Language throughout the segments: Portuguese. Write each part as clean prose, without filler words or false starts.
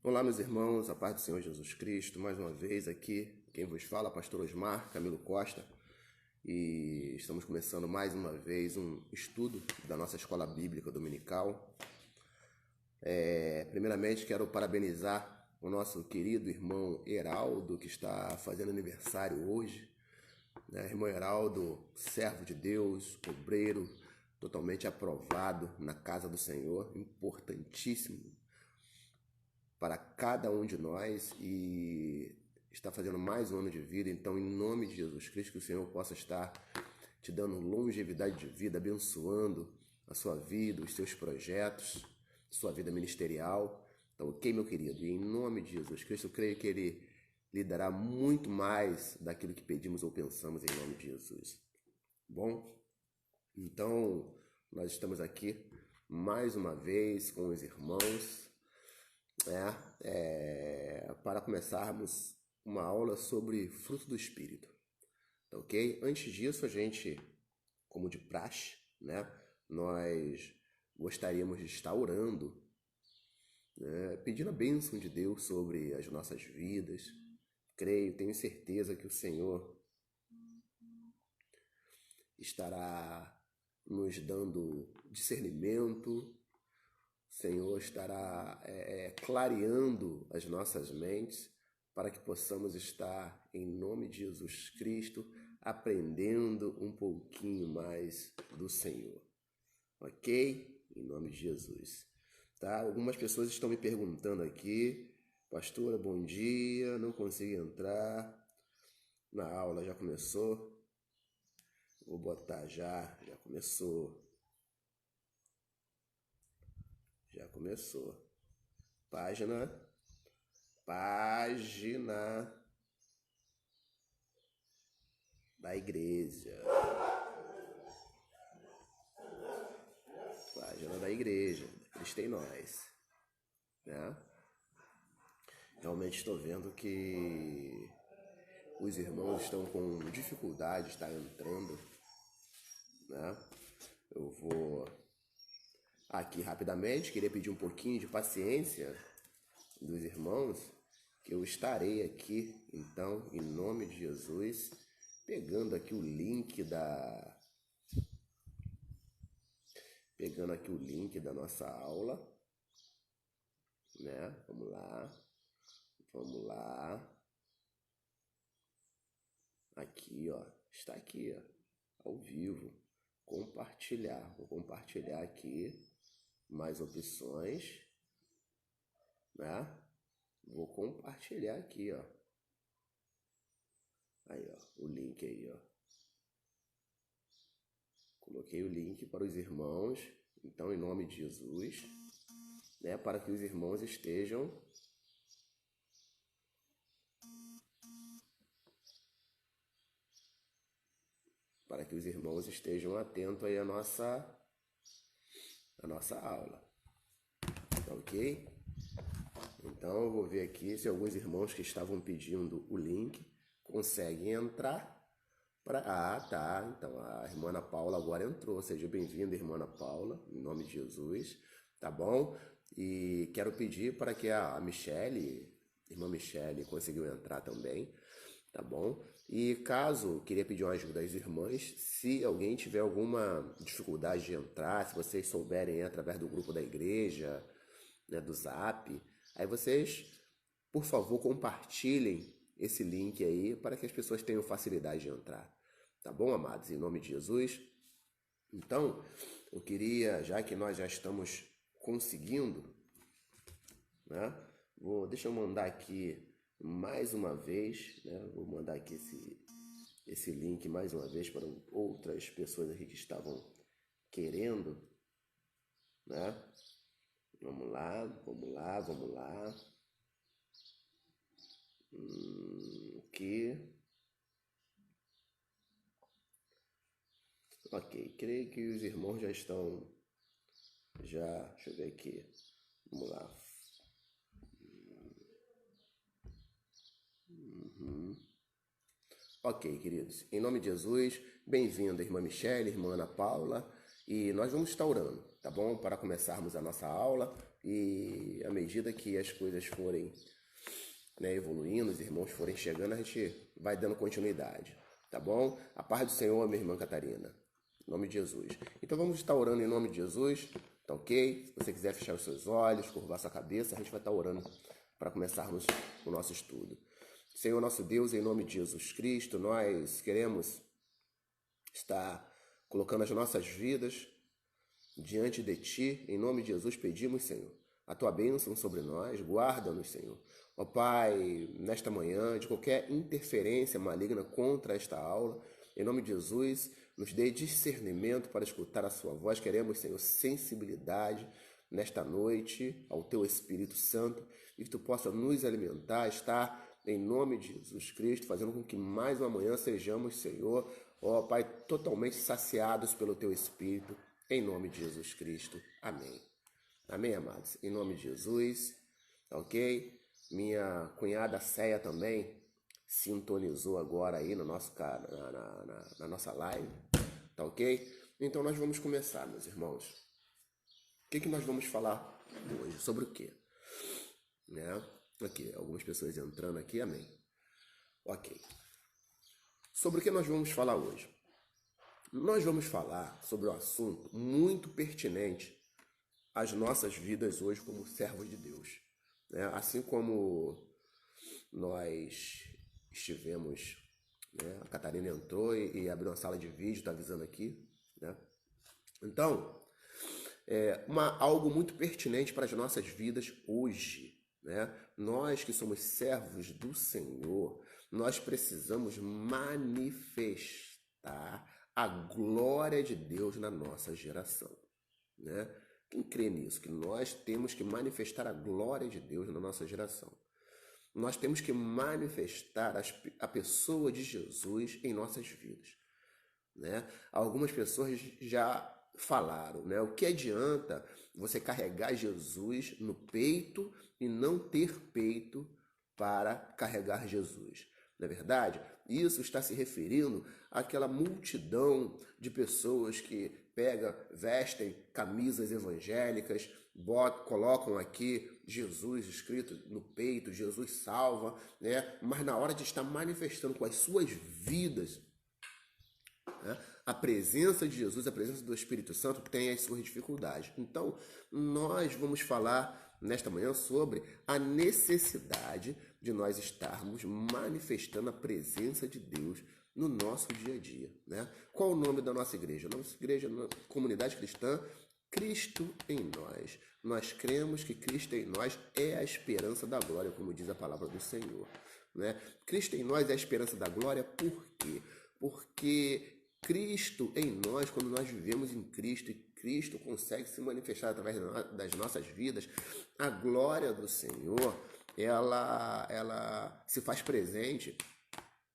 Olá, meus irmãos, a paz do Senhor Jesus Cristo, mais uma vez aqui, quem vos fala, pastor Osmar Camilo Costa, e estamos começando mais uma vez um estudo da nossa escola bíblica dominical. Primeiramente, quero parabenizar o nosso querido irmão Heraldo, que está fazendo aniversário hoje, né? Irmão Heraldo, servo de Deus, obreiro, totalmente aprovado na casa do Senhor, importantíssimo para cada um de nós e está fazendo mais um ano de vida. Então, em nome de Jesus Cristo, que o Senhor possa estar te dando longevidade de vida, abençoando a sua vida, os seus projetos, sua vida ministerial. Então, ok, meu querido? E em nome de Jesus Cristo, eu creio que Ele lhe dará muito mais daquilo que pedimos ou pensamos em nome de Jesus. Bom, então, nós estamos aqui mais uma vez com os irmãos, para começarmos uma aula sobre fruto do Espírito, tá ok? Antes disso, a gente, como de praxe, né, nós gostaríamos de estar orando, né, pedindo a bênção de Deus sobre as nossas vidas. Creio, tenho certeza que o Senhor estará nos dando discernimento, o Senhor estará clareando as nossas mentes para que possamos estar, em nome de Jesus Cristo, aprendendo um pouquinho mais do Senhor. Ok? Em nome de Jesus. Tá? Algumas pessoas estão me perguntando aqui, pastora, bom dia, não consigo entrar na aula, já começou? Vou botar já começou. Já começou. Página da igreja. Página da igreja. Cristo em nós. Né? Realmente estou vendo que os irmãos estão com dificuldade de estar entrando. Né? Eu vou aqui rapidamente, queria pedir um pouquinho de paciência dos irmãos, que eu estarei aqui, então, em nome de Jesus, pegando aqui o link da nossa aula, né? Vamos lá. Aqui, ó, está aqui, ó, ao vivo. Compartilhar. Vou compartilhar aqui mais opções, né? Vou compartilhar aqui, ó. Aí, ó, o link aí, ó. Coloquei o link para os irmãos, então, em nome de Jesus, né? Para que os irmãos estejam atentos aí à nossa aula, tá ok? Então eu vou ver aqui se alguns irmãos que estavam pedindo o link conseguem entrar. Tá, então a irmã Ana Paula agora entrou, seja bem-vinda, irmã Ana Paula, em nome de Jesus, tá bom? E quero pedir para que a irmã Michele conseguiu entrar também, tá bom? E queria pedir uma ajuda às irmãs, se alguém tiver alguma dificuldade de entrar, se vocês souberem através do grupo da igreja, né, do Zap, aí vocês, por favor, compartilhem esse link aí para que as pessoas tenham facilidade de entrar. Tá bom, amados? Em nome de Jesus. Então, eu queria, já que nós já estamos conseguindo, né? Deixa eu mandar aqui mais uma vez, né? Vou mandar aqui esse link mais uma vez para outras pessoas aqui que estavam querendo, né? Vamos lá. Aqui. Ok, creio que os irmãos já estão. Deixa eu ver aqui. Vamos lá. Ok, queridos. Em nome de Jesus, bem-vinda, irmã Michele, irmã Ana Paula. E nós vamos estar orando, tá bom? Para começarmos a nossa aula e à medida que as coisas forem, né, evoluindo, os irmãos forem chegando, a gente vai dando continuidade, tá bom? A paz do Senhor, minha irmã Catarina, em nome de Jesus. Então vamos estar orando em nome de Jesus, tá ok? Se você quiser fechar os seus olhos, curvar sua cabeça, a gente vai estar orando para começarmos o nosso estudo. Senhor nosso Deus, em nome de Jesus Cristo, nós queremos estar colocando as nossas vidas diante de Ti. Em nome de Jesus pedimos, Senhor, a Tua bênção sobre nós, guarda-nos, Senhor. Ó Pai, nesta manhã, de qualquer interferência maligna contra esta aula, em nome de Jesus, nos dê discernimento para escutar a Sua voz. Queremos, Senhor, sensibilidade nesta noite ao Teu Espírito Santo e que Tu possa nos alimentar, estar em nome de Jesus Cristo, fazendo com que mais uma manhã sejamos, Senhor, ó Pai, totalmente saciados pelo Teu Espírito, em nome de Jesus Cristo. Amém. Amém, amados? Em nome de Jesus, ok? Minha cunhada Céia também sintonizou agora aí no nosso, na nossa live, tá ok? Então nós vamos começar, meus irmãos. O que nós vamos falar hoje? Sobre o quê? Né? Aqui, algumas pessoas entrando aqui, amém. Ok. Sobre o que nós vamos falar hoje? Nós vamos falar sobre um assunto muito pertinente às nossas vidas hoje como servos de Deus. Né? Assim como nós estivemos, né? A Catarina entrou e abriu uma sala de vídeo, está avisando aqui. Né? Então, algo muito pertinente para as nossas vidas hoje. Né? Nós que somos servos do Senhor, nós precisamos manifestar a glória de Deus na nossa geração. Né? Quem crê nisso? Que nós temos que manifestar a glória de Deus na nossa geração. Nós temos que manifestar a pessoa de Jesus em nossas vidas. Né? Algumas pessoas já falaram, né? O que adianta você carregar Jesus no peito e não ter peito para carregar Jesus? Não é verdade? Isso está se referindo àquela multidão de pessoas que vestem camisas evangélicas, colocam aqui Jesus escrito no peito, Jesus salva, né? Mas na hora de estar manifestando com as suas vidas, né, a presença de Jesus, a presença do Espírito Santo tem as suas dificuldades. Então, nós vamos falar nesta manhã sobre a necessidade de nós estarmos manifestando a presença de Deus no nosso dia a dia. Né? Qual o nome da nossa igreja? Nossa igreja, Comunidade Cristã, Cristo em nós. Nós cremos que Cristo em nós é a esperança da glória, como diz a palavra do Senhor. Né? Cristo em nós é a esperança da glória, por quê? Porque Cristo em nós, quando nós vivemos em Cristo e Cristo consegue se manifestar através das nossas vidas, a glória do Senhor, ela se faz presente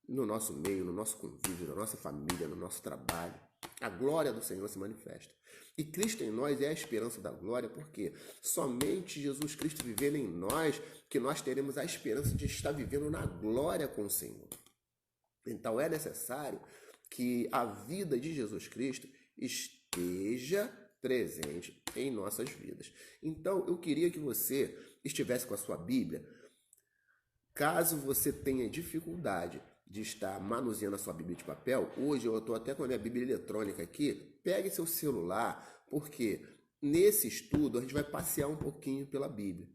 no nosso meio, no nosso convívio, na nossa família, no nosso trabalho. A glória do Senhor se manifesta. E Cristo em nós é a esperança da glória, porque somente Jesus Cristo vivendo em nós, que nós teremos a esperança de estar vivendo na glória com o Senhor. Então é necessário que a vida de Jesus Cristo esteja presente em nossas vidas. Então, eu queria que você estivesse com a sua Bíblia. Caso você tenha dificuldade de estar manuseando a sua Bíblia de papel, hoje eu estou até com a minha Bíblia eletrônica aqui, pegue seu celular, porque nesse estudo a gente vai passear um pouquinho pela Bíblia,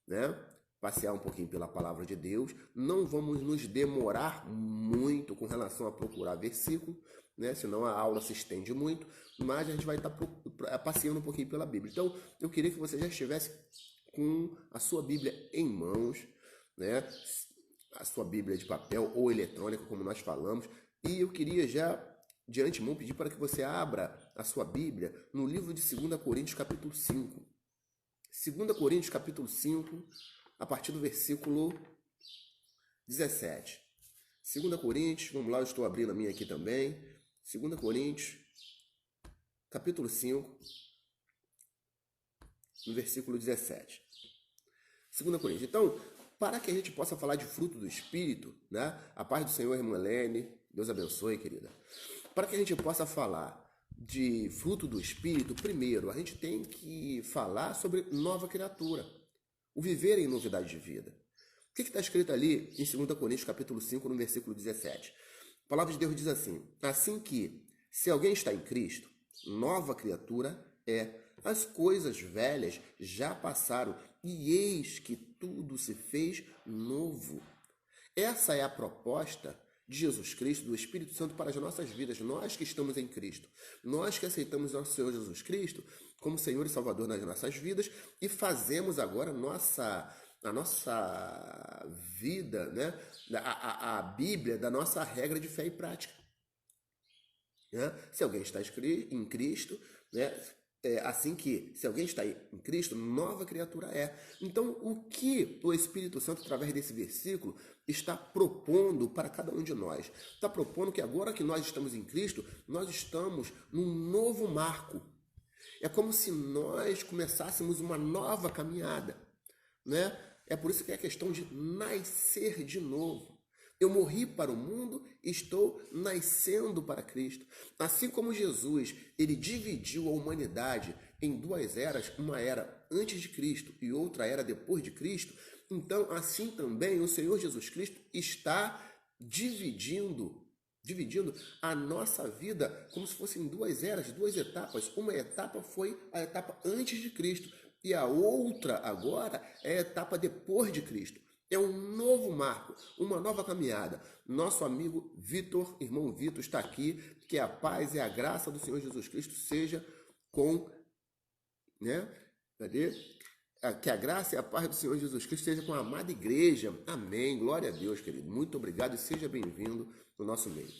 né? Passear um pouquinho pela palavra de Deus, não vamos nos demorar muito com relação a procurar versículo, né? Senão a aula se estende muito, mas a gente vai estar passeando um pouquinho pela Bíblia. Então, eu queria que você já estivesse com a sua Bíblia em mãos, né? A sua Bíblia de papel ou eletrônica, como nós falamos, e eu queria já, de antemão, pedir para que você abra a sua Bíblia no livro de 2 Coríntios, capítulo 5. 2 Coríntios, capítulo 5, a partir do versículo 17. 2 Coríntios, vamos lá, eu estou abrindo a minha aqui também. 2 Coríntios, capítulo 5, no versículo 17. 2 Coríntios. Então, para que a gente possa falar de fruto do Espírito, né? A paz do Senhor, irmã Helene, Deus abençoe, querida. Para que a gente possa falar de fruto do Espírito, primeiro, a gente tem que falar sobre nova criatura, o viver em novidade de vida. O que está escrito ali em 2 Coríntios capítulo 5, no versículo 17? A palavra de Deus diz assim que, se alguém está em Cristo, nova criatura é, as coisas velhas já passaram e eis que tudo se fez novo. Essa é a proposta de Jesus Cristo, do Espírito Santo para as nossas vidas, nós que estamos em Cristo, nós que aceitamos nosso Senhor Jesus Cristo como Senhor e Salvador nas nossas vidas e fazemos agora a nossa vida, né? a Bíblia da nossa regra de fé e prática. Né? Se alguém está em Cristo, né? Assim que, se alguém está em Cristo, nova criatura é. Então, o que o Espírito Santo, através desse versículo, está propondo para cada um de nós? Está propondo que agora que nós estamos em Cristo, nós estamos num novo marco. É como se nós começássemos uma nova caminhada, né? É por isso que é a questão de nascer de novo. Eu morri para o mundo e estou nascendo para Cristo. Assim como Jesus, ele dividiu a humanidade em duas eras, uma era antes de Cristo e outra era depois de Cristo, então assim também o Senhor Jesus Cristo está dividindo a nossa vida como se fossem duas eras, duas etapas. Uma etapa foi a etapa antes de Cristo e a outra agora é a etapa depois de Cristo. É um novo marco, uma nova caminhada. Nosso amigo Vitor, irmão Vitor, está aqui. Que a paz e a graça do Senhor Jesus Cristo seja com, né? Cadê? Que a graça e a paz do Senhor Jesus Cristo seja com a amada igreja. Amém. Glória a Deus, querido. Muito obrigado e seja bem-vindo no nosso meio.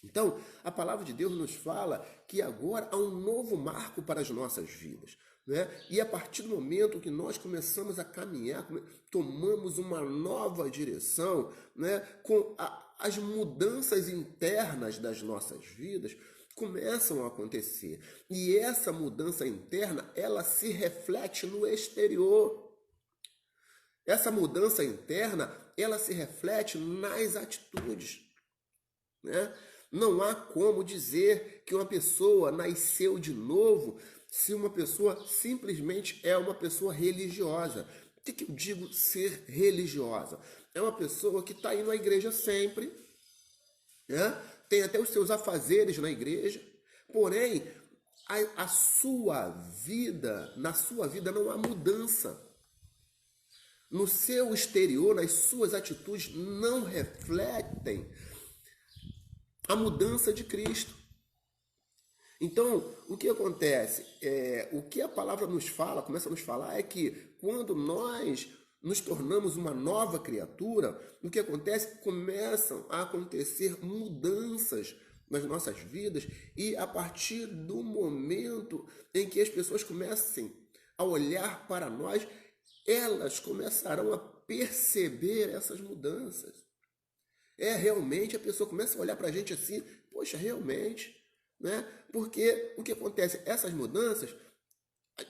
Então, a palavra de Deus nos fala que agora há um novo marco para as nossas vidas. Né? E a partir do momento que nós começamos a caminhar, tomamos uma nova direção, né? Com as mudanças internas das nossas vidas começam a acontecer. E essa mudança interna, ela se reflete no exterior. Essa mudança interna, ela se reflete nas atitudes. Né? Não há como dizer que uma pessoa nasceu de novo se uma pessoa simplesmente é uma pessoa religiosa. O que eu digo ser religiosa? É uma pessoa que está indo à igreja sempre, né? Tem até os seus afazeres na igreja, porém, na sua vida não há mudança. No seu exterior, nas suas atitudes, não refletem a mudança de Cristo. Então, o que acontece? O que a palavra nos fala, começa a nos falar, é que quando nós nos tornamos uma nova criatura, o que acontece? Começam a acontecer mudanças nas nossas vidas e a partir do momento em que as pessoas comecem a olhar para nós, elas começarão a perceber essas mudanças. Realmente a pessoa começa a olhar para a gente assim, poxa, realmente, né? Porque o que acontece? Essas mudanças,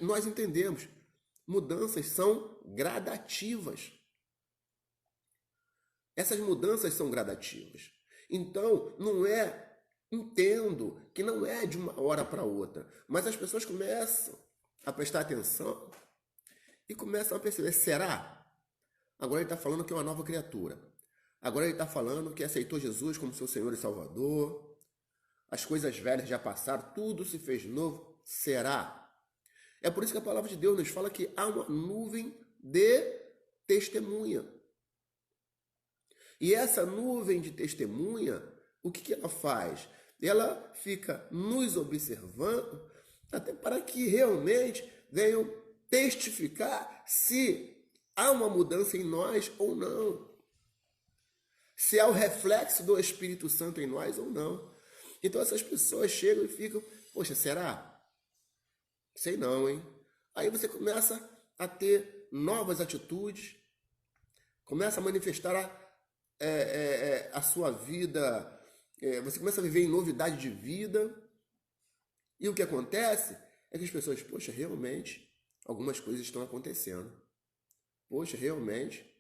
nós entendemos, mudanças são gradativas. Essas mudanças são gradativas. Então, entendo que não é de uma hora para outra, mas as pessoas começam a prestar atenção e começam a perceber, será? Agora ele está falando que é uma nova criatura. Agora ele está falando que aceitou Jesus como seu Senhor e Salvador. As coisas velhas já passaram, tudo se fez novo. Será? É por isso que a palavra de Deus nos fala que há uma nuvem de testemunha. E essa nuvem de testemunha, o que ela faz? Ela fica nos observando até para que realmente venham testificar se há uma mudança em nós ou não. Se há o reflexo do Espírito Santo em nós ou não. Então essas pessoas chegam e ficam, poxa, será? Sei não, hein? Aí você começa a ter novas atitudes, começa a manifestar a sua vida, você começa a viver em novidade de vida. E o que acontece é que as pessoas, poxa, realmente, algumas coisas estão acontecendo. Poxa, realmente,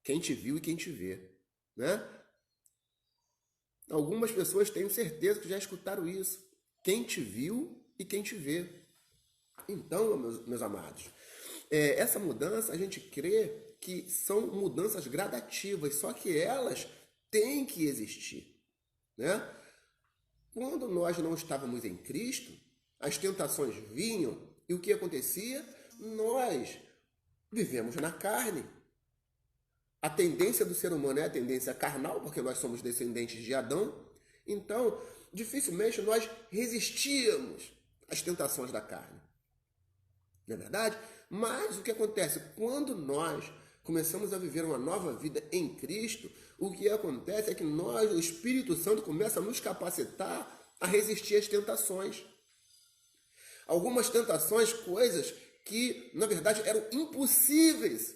quem te viu e quem te vê, né? Algumas pessoas tenho certeza que já escutaram isso. quem te viu e quem te vê. Então, meus amados, essa mudança a gente crê que são mudanças gradativas, só que elas têm que existir, né? Quando nós não estávamos em Cristo, as tentações vinham e o que acontecia? Nós vivemos na carne. A tendência do ser humano é a tendência carnal, porque nós somos descendentes de Adão. Então, dificilmente nós resistíamos às tentações da carne. Não é verdade? Mas o que acontece? Quando nós começamos a viver uma nova vida em Cristo, o que acontece é que nós, o Espírito Santo, começa a nos capacitar a resistir às tentações. Algumas tentações, coisas que, na verdade, eram impossíveis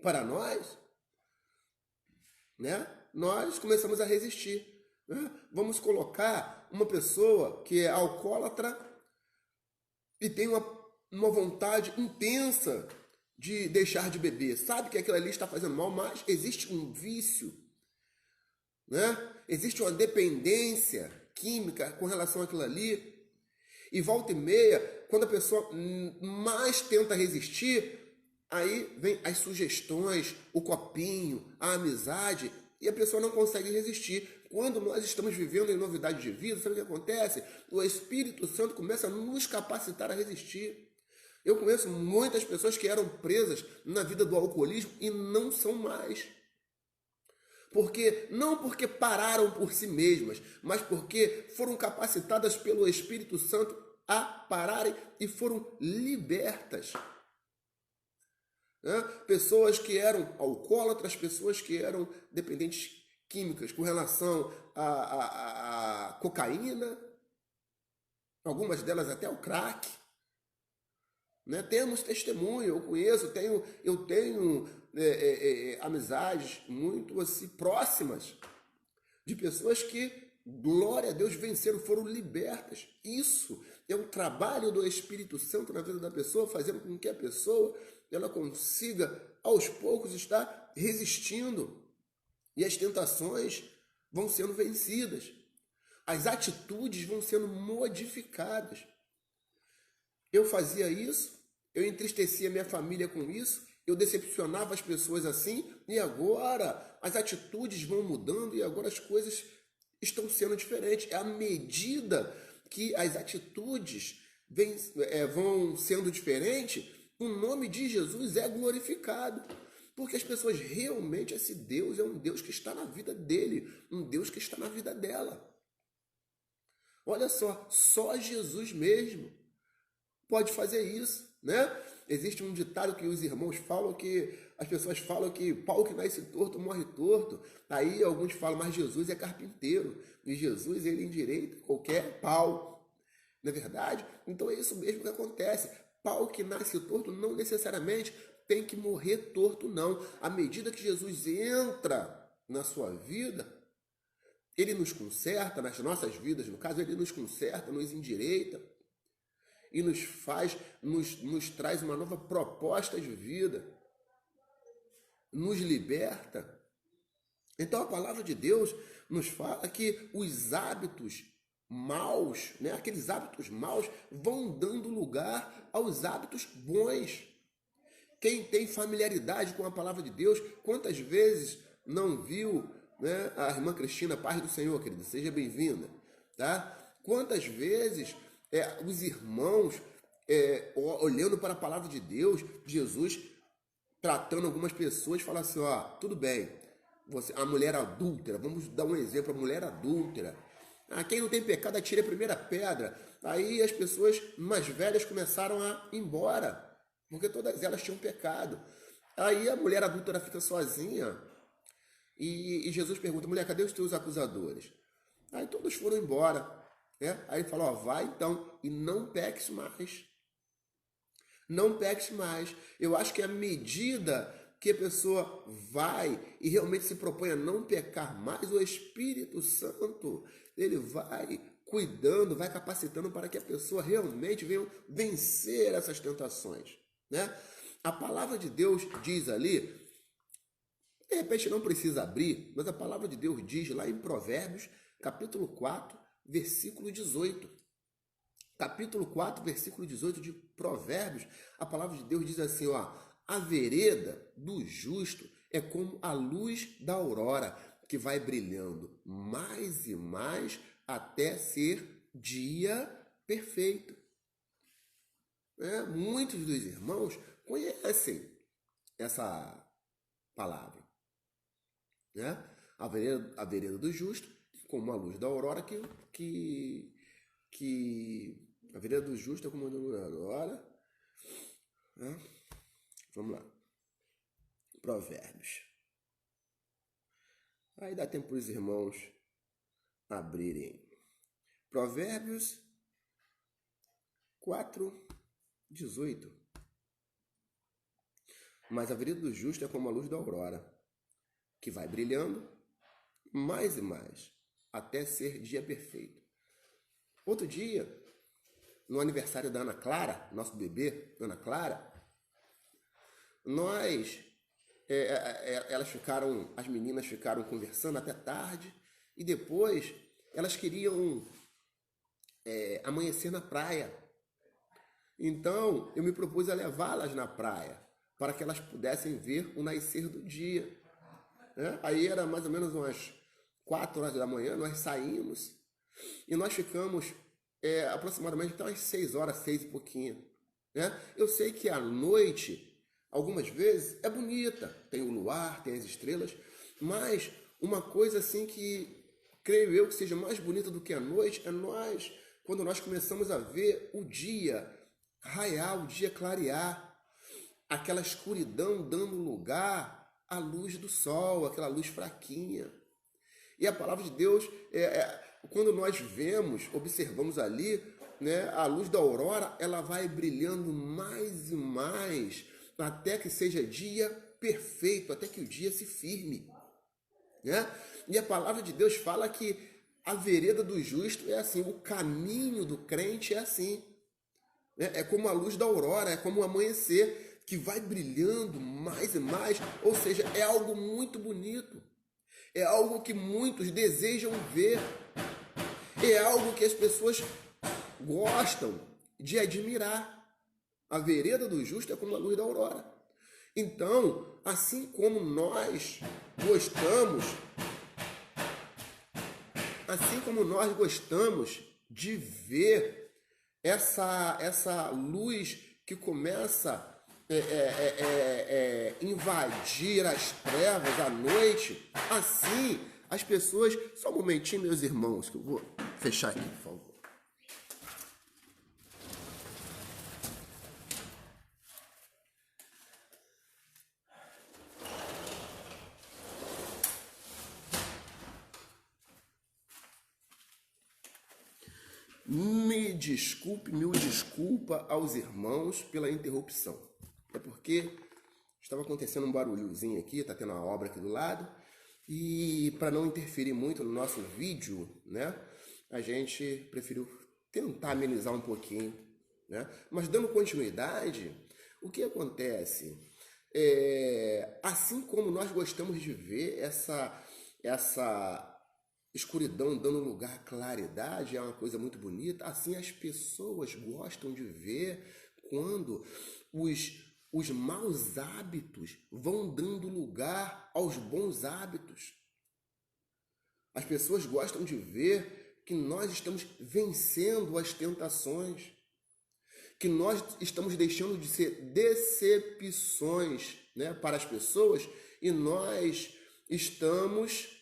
para nós, né? Nós começamos a resistir. Né? Vamos colocar uma pessoa que é alcoólatra e tem uma vontade intensa de deixar de beber. Sabe que aquilo ali está fazendo mal, mas existe um vício, né? Existe uma dependência química com relação àquilo ali. E volta e meia, quando a pessoa mais tenta resistir, aí vem as sugestões, o copinho, a amizade, e a pessoa não consegue resistir. Quando nós estamos vivendo em novidade de vida, sabe o que acontece? O Espírito Santo começa a nos capacitar a resistir. Eu conheço muitas pessoas que eram presas na vida do alcoolismo e não são mais. Não porque pararam por si mesmas, mas porque foram capacitadas pelo Espírito Santo a pararem e foram libertas. Pessoas que eram alcoólatras, pessoas que eram dependentes químicas com relação à cocaína, algumas delas até o crack. Né? Temos testemunho, eu conheço, eu tenho amizades muito assim, próximas de pessoas que, glória a Deus, venceram, foram libertas. Isso é um trabalho do Espírito Santo na vida da pessoa, fazendo com que a pessoa ela consiga, aos poucos, estar resistindo. E as tentações vão sendo vencidas. As atitudes vão sendo modificadas. Eu fazia isso, eu entristecia minha família com isso, eu decepcionava as pessoas assim, e agora as atitudes vão mudando e agora as coisas estão sendo diferentes. À medida que as atitudes vão sendo diferentes, o nome de Jesus é glorificado. Porque as pessoas realmente, esse Deus é um Deus que está na vida dele, um Deus que está na vida dela. Olha só Jesus mesmo pode fazer isso, né? Existe um ditado que os irmãos falam, que as pessoas falam que pau que nasce torto morre torto. Aí alguns falam, mas Jesus é carpinteiro e Jesus ele endireita qualquer pau. Não é verdade? Então é isso mesmo que acontece. Pau que nasce torto não necessariamente tem que morrer torto, não. À medida que Jesus entra na sua vida, ele nos conserta, nas nossas vidas, no caso, ele nos conserta, nos endireita e nos traz uma nova proposta de vida, nos liberta. Então a palavra de Deus nos fala que os hábitos maus, né, aqueles hábitos maus vão dando lugar aos hábitos bons. Quem tem familiaridade com a palavra de Deus, quantas vezes não viu, né, a irmã Cristina, paz do Senhor, querida, seja bem-vinda, tá? Quantas vezes os irmãos, olhando para a palavra de Deus, Jesus tratando algumas pessoas, fala assim, ó, tudo bem, a mulher adúltera, vamos dar um exemplo, a mulher adúltera, quem não tem pecado atire a primeira pedra. Aí as pessoas mais velhas começaram a ir embora, porque todas elas tinham pecado. Aí a mulher adúltera fica sozinha e Jesus pergunta, mulher, cadê os teus acusadores? Aí todos foram embora. Aí ele fala, ó, vai então e não peques mais. Não peques mais. Eu acho que à medida que a pessoa vai e realmente se propõe a não pecar mais, o Espírito Santo, ele vai cuidando, vai capacitando para que a pessoa realmente venha vencer essas tentações, né? A palavra de Deus diz ali, de repente não precisa abrir, mas a palavra de Deus diz lá em Provérbios, capítulo 4, versículo 18. Capítulo 4, versículo 18 de Provérbios, a palavra de Deus diz assim, ó, a vereda do justo é como a luz da aurora, que vai brilhando mais e mais até ser dia perfeito. Muitos dos irmãos conhecem essa palavra. A vereda do justo é como a luz da aurora que a vereda do justo é como a luz da aurora. Vamos lá. Provérbios. Aí dá tempo para os irmãos abrirem. Provérbios 4, 18. Mas a vereda do justo é como a luz da aurora, que vai brilhando mais e mais, até ser dia perfeito. Outro dia, no aniversário da Ana Clara, nosso bebê, Ana Clara, as meninas ficaram conversando até tarde e depois elas queriam amanhecer na praia. Então, eu me propus a levá-las na praia para que elas pudessem ver o nascer do dia. Aí era mais ou menos umas 4 horas da manhã, nós saímos e nós ficamos aproximadamente até umas 6 horas, 6 e pouquinho. Eu sei que a noite, algumas vezes, é bonita, tem o luar, tem as estrelas, mas uma coisa assim que creio eu que seja mais bonita do que a noite é quando nós começamos a ver o dia raiar, o dia clarear, aquela escuridão dando lugar à luz do sol, aquela luz fraquinha. E a palavra de Deus, quando nós observamos ali, a luz da aurora, ela vai brilhando mais e mais, até que seja dia perfeito, até que o dia se firme. E a palavra de Deus fala que a vereda do justo é assim, o caminho do crente é assim. É como a luz da aurora, é como o amanhecer, que vai brilhando mais e mais, ou seja, é algo muito bonito. É algo que muitos desejam ver. É algo que as pessoas gostam de admirar. A vereda do justo é como a luz da aurora. Então, assim como nós gostamos de ver essa luz que começa invadir as trevas à noite, assim as pessoas... Só um momentinho, meus irmãos, que eu vou fechar aqui, por favor. Me desculpa aos irmãos pela interrupção. É porque estava acontecendo um barulhozinho aqui, está tendo uma obra aqui do lado, e para não interferir muito no nosso vídeo, a gente preferiu tentar amenizar um pouquinho, Mas dando continuidade, o que acontece? Assim como nós gostamos de ver essa escuridão dando lugar à claridade, é uma coisa muito bonita, assim as pessoas gostam de ver quando os maus hábitos vão dando lugar aos bons hábitos. As pessoas gostam de ver que nós estamos vencendo as tentações, que nós estamos deixando de ser decepções, para as pessoas, e nós estamos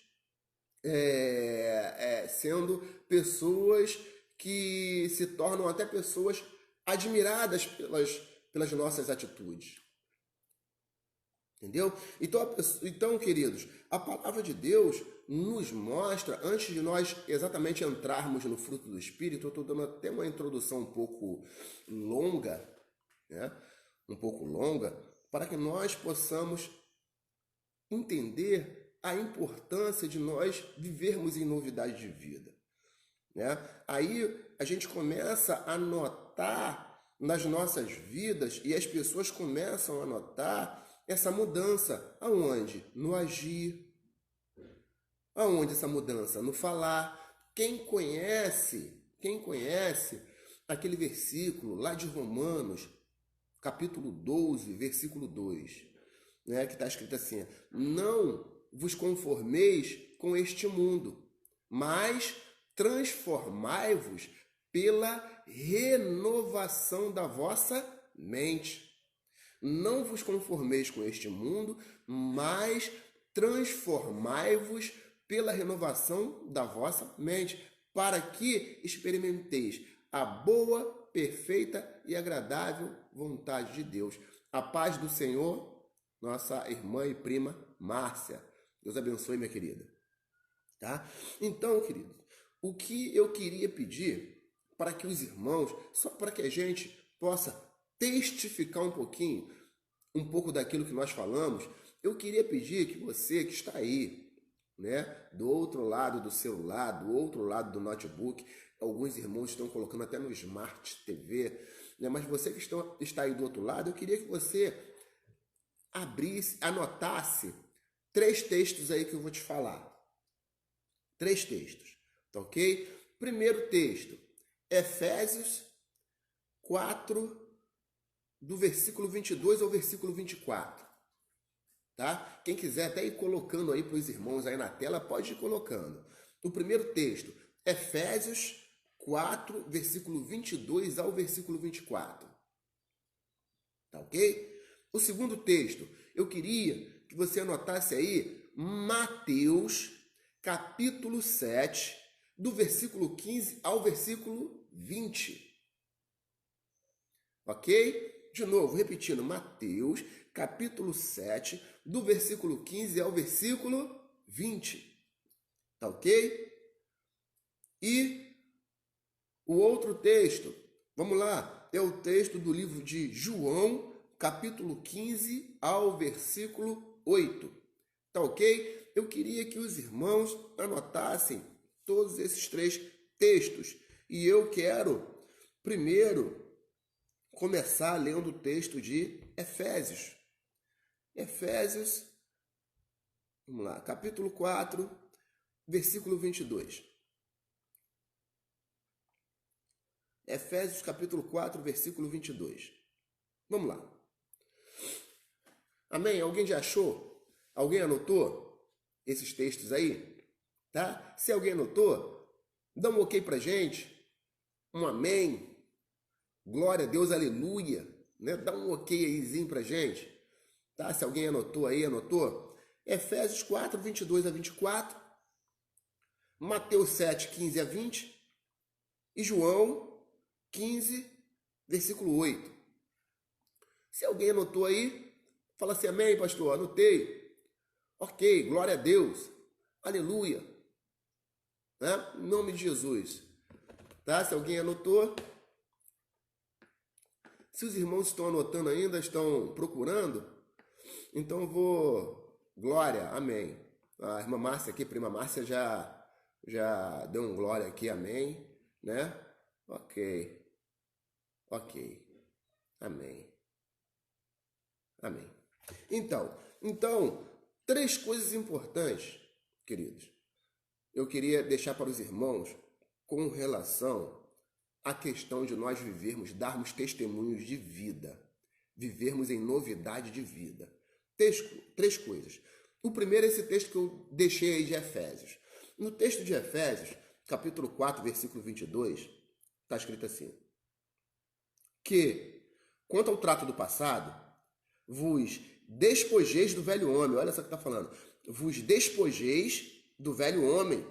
sendo pessoas que se tornam até pessoas admiradas pelas nossas atitudes. Entendeu? Então, queridos, a palavra de Deus nos mostra, antes de nós exatamente entrarmos no fruto do Espírito, eu estou dando até uma introdução um pouco longa, para que nós possamos entender a importância de nós vivermos em novidade de vida. Aí a gente começa a notar nas nossas vidas e as pessoas começam a notar essa mudança. Aonde? No agir. Aonde essa mudança? No falar. quem conhece aquele versículo lá de Romanos, capítulo 12, versículo 2, né, que está escrito assim: não vos conformeis com este mundo, mas transformai-vos pela renovação da vossa mente. Não vos conformeis com este mundo, mas transformai-vos pela renovação da vossa mente, para que experimenteis a boa, perfeita e agradável vontade de Deus. A paz do Senhor, nossa irmã e prima Márcia. Deus abençoe, minha querida. Tá? Então, queridos, o que eu queria pedir para que os irmãos, só para que a gente possa testificar um pouco daquilo que nós falamos, eu queria pedir que você que está aí, né, do outro lado do celular, do outro lado do notebook, alguns irmãos estão colocando até no Smart TV, né, mas você que está aí do outro lado, eu queria que você abrisse, anotasse 3 textos aí que eu vou te falar. 3 textos, tá ok? Primeiro texto, Efésios 4, do versículo 22 ao versículo 24, tá? Quem quiser até ir colocando aí para os irmãos aí na tela, pode ir colocando. O primeiro texto, Efésios 4, versículo 22 ao versículo 24, tá ok? O segundo texto, eu queria que você anotasse aí Mateus, capítulo 7, do versículo 15 ao versículo 20, ok? De novo, repetindo, Mateus, capítulo 7, do versículo 15 ao versículo 20. Tá ok? E o outro texto, vamos lá, é o texto do livro de João, capítulo 15 ao versículo 8. Tá ok? Eu queria que os irmãos anotassem todos esses 3 textos. E eu quero, primeiro, começar lendo o texto de Efésios. Efésios, vamos lá, capítulo 4, versículo 22. Efésios, capítulo 4, versículo 22. Vamos lá. Amém? Alguém já achou? Alguém anotou esses textos aí? Tá? Se alguém anotou, dá um ok pra gente. Um amém. Glória a Deus, aleluia. Né? Dá um ok ayzinho pra gente. Tá? Se alguém anotou aí, anotou? Efésios 4, 22 a 24. Mateus 7, 15 a 20. E João 15, versículo 8. Se alguém anotou aí, fala assim, amém, pastor, anotei. Ok, glória a Deus. Aleluia. Né? Em nome de Jesus. Tá? Se alguém anotou. Se os irmãos estão anotando ainda, estão procurando, então eu vou... Glória, amém. A irmã Márcia aqui, prima Márcia, já deu um glória aqui, amém. Né? Ok. Amém. Amém. Então, 3 coisas importantes, queridos, eu queria deixar para os irmãos com relação à questão de nós vivermos, darmos testemunhos de vida, vivermos em novidade de vida. 3 coisas. O primeiro é esse texto que eu deixei aí de Efésios. No texto de Efésios, capítulo 4, versículo 22, está escrito assim, que, quanto ao trato do passado, vos despojeis do velho homem. Olha só o que está falando. Vos despojeis do velho homem,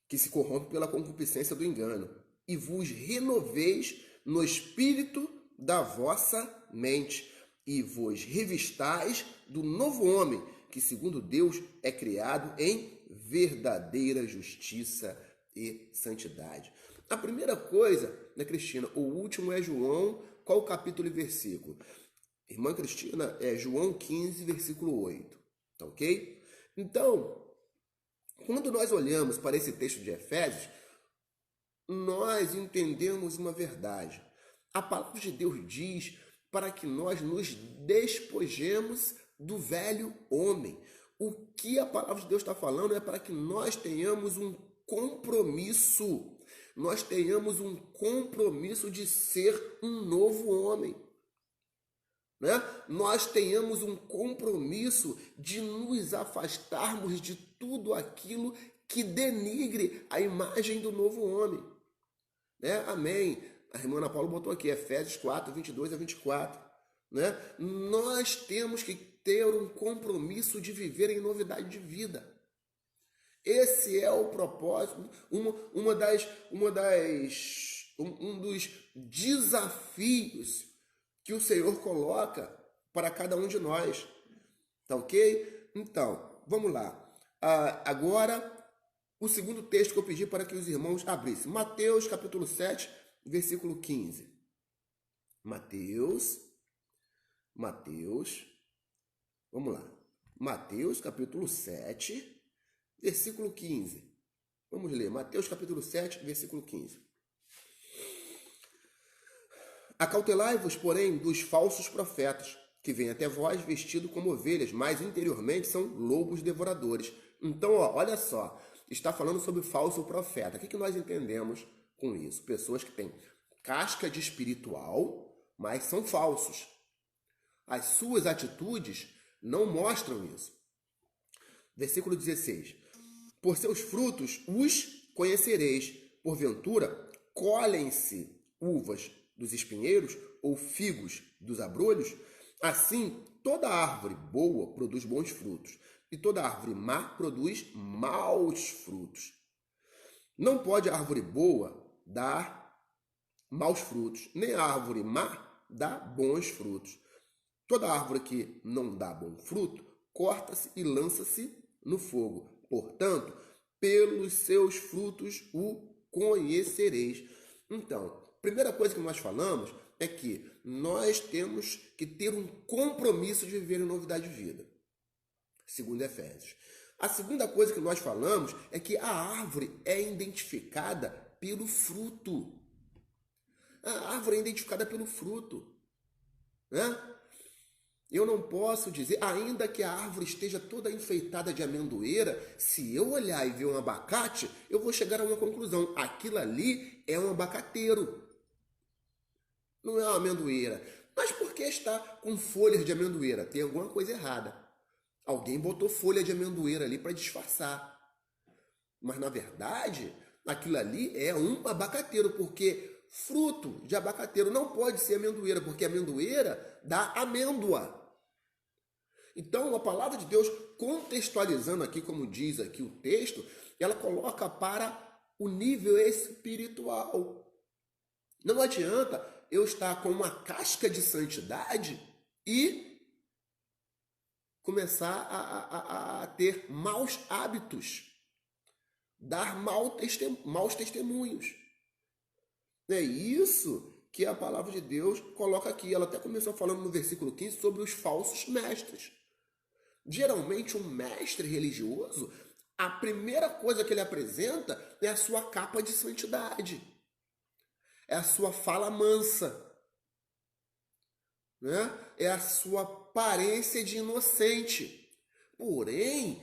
que se corrompe pela concupiscência do engano, e vos renoveis no espírito da vossa mente, e vos revistais do novo homem, que segundo Deus é criado em verdadeira justiça e santidade. A primeira coisa, né, Cristina? O último é João, qual o capítulo e versículo? Irmã Cristina, é João 15, versículo 8, tá ok? Então, quando nós olhamos para esse texto de Efésios, nós entendemos uma verdade. A palavra de Deus diz para que nós nos despojemos do velho homem. O que a palavra de Deus está falando é para que nós tenhamos um compromisso. Nós tenhamos um compromisso de ser um novo homem. Né? Nós tenhamos um compromisso de nos afastarmos de tudo aquilo que denigre a imagem do novo homem. Né? Amém. A irmã Ana Paula botou aqui, Efésios 4, 22 a 24. Né? Nós temos que ter um compromisso de viver em novidade de vida. Esse é o propósito, um dos desafios que o Senhor coloca para cada um de nós. Tá ok? Então, vamos lá. Agora, o segundo texto que eu pedi para que os irmãos abrissem. Mateus, capítulo 7, versículo 15. Mateus, vamos lá. Mateus, capítulo 7, versículo 15. Vamos ler. Mateus, capítulo 7, versículo 15. Acautelai-vos, porém, dos falsos profetas, que vêm até vós vestidos como ovelhas, mas interiormente são lobos devoradores. Então, olha só, está falando sobre falso profeta. O que nós entendemos com isso? Pessoas que têm casca de espiritual, mas são falsos. As suas atitudes não mostram isso. Versículo 16. Por seus frutos os conhecereis. Porventura, colhem-se uvas dos espinheiros ou figos dos abrolhos? Assim, toda árvore boa produz bons frutos, e toda árvore má produz maus frutos. Não pode a árvore boa dar maus frutos, nem a árvore má dar bons frutos. Toda árvore que não dá bom fruto, corta-se e lança-se no fogo. Portanto, pelos seus frutos o conhecereis. Então, primeira coisa que nós falamos é que nós temos que ter um compromisso de viver em novidade de vida. Segundo Efésios. A segunda coisa que nós falamos é que a árvore é identificada pelo fruto. A árvore é identificada pelo fruto. Né? Eu não posso dizer, ainda que a árvore esteja toda enfeitada de amendoeira, se eu olhar e ver um abacate, eu vou chegar a uma conclusão. Aquilo ali é um abacateiro. Não é uma amendoeira. Mas por que está com folhas de amendoeira? Tem alguma coisa errada. Alguém botou folha de amendoeira ali para disfarçar. Mas, na verdade, aquilo ali é um abacateiro, porque fruto de abacateiro não pode ser amendoeira, porque amendoeira dá amêndoa. Então, a palavra de Deus, contextualizando aqui, como diz aqui o texto, ela coloca para o nível espiritual. Não adianta eu estar com uma casca de santidade e começar a ter maus hábitos, dar maus testemunhos. É isso que a palavra de Deus coloca aqui. Ela até começou falando no versículo 15 sobre os falsos mestres. Geralmente, um mestre religioso, a primeira coisa que ele apresenta é a sua capa de santidade. É a sua fala mansa, né? É a sua aparência de inocente. Porém,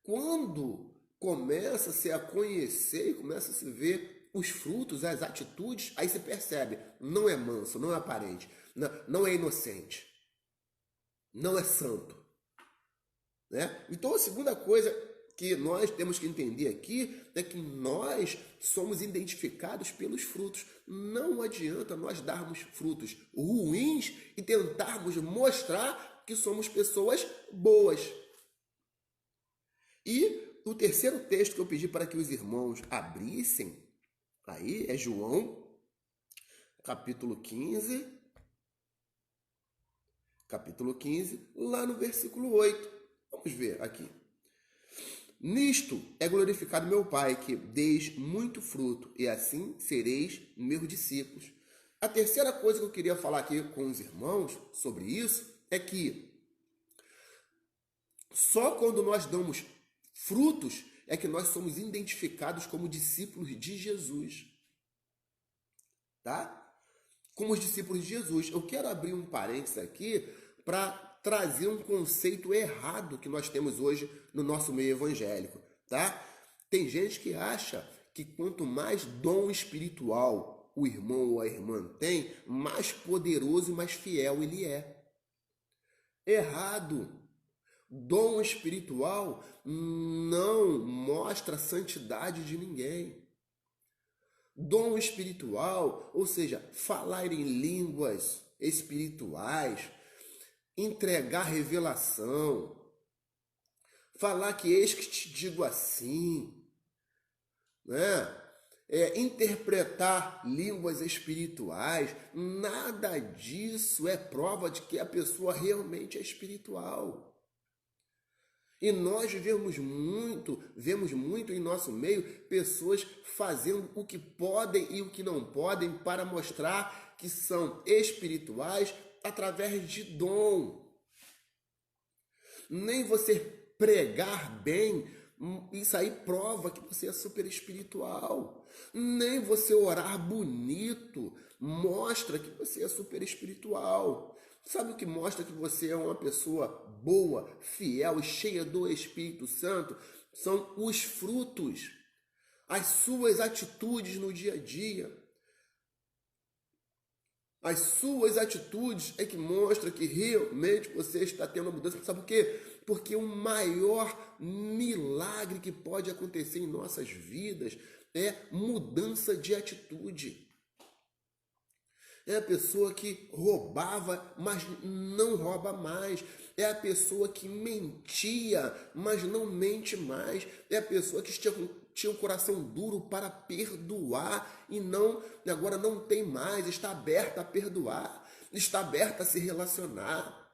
quando começa-se a conhecer e começa a se ver os frutos, as atitudes, aí se percebe, não é manso, não é aparente, não é inocente, não é santo. Né? Então, a segunda coisa que nós temos que entender aqui é que nós somos identificados pelos frutos. Não adianta nós darmos frutos ruins e tentarmos mostrar que somos pessoas boas. E o terceiro texto que eu pedi para que os irmãos abrissem, aí é João, capítulo 15, lá no versículo 8. Vamos ver aqui. Nisto é glorificado meu Pai, que deis muito fruto, e assim sereis meus discípulos. A terceira coisa que eu queria falar aqui com os irmãos sobre isso é que só quando nós damos frutos é que nós somos identificados como discípulos de Jesus. Tá? Como os discípulos de Jesus. Eu quero abrir um parênteses aqui para trazer um conceito errado que nós temos hoje no nosso meio evangélico, tá? Tem gente que acha que quanto mais dom espiritual o irmão ou a irmã tem, mais poderoso e mais fiel ele é. Errado. Dom espiritual não mostra a santidade de ninguém. Dom espiritual, ou seja, falar em línguas espirituais, entregar revelação, falar que eis que te digo assim, né? Interpretar línguas espirituais, nada disso é prova de que a pessoa realmente é espiritual. E nós vemos muito em nosso meio pessoas fazendo o que podem e o que não podem para mostrar que são espirituais através de dom. Nem você pregar bem, isso aí prova que você é super espiritual. Nem você orar bonito mostra que você é super espiritual. Sabe o que mostra que você é uma pessoa boa, fiel e cheia do Espírito Santo? São os frutos, as suas atitudes no dia a dia. As suas atitudes é que mostram que realmente você está tendo uma mudança. Sabe por quê? Porque o maior milagre que pode acontecer em nossas vidas é mudança de atitude. É a pessoa que roubava, mas não rouba mais. É a pessoa que mentia, mas não mente mais. É a pessoa que tinha um coração duro para perdoar e agora não tem mais. Está aberta a perdoar, está aberta a se relacionar.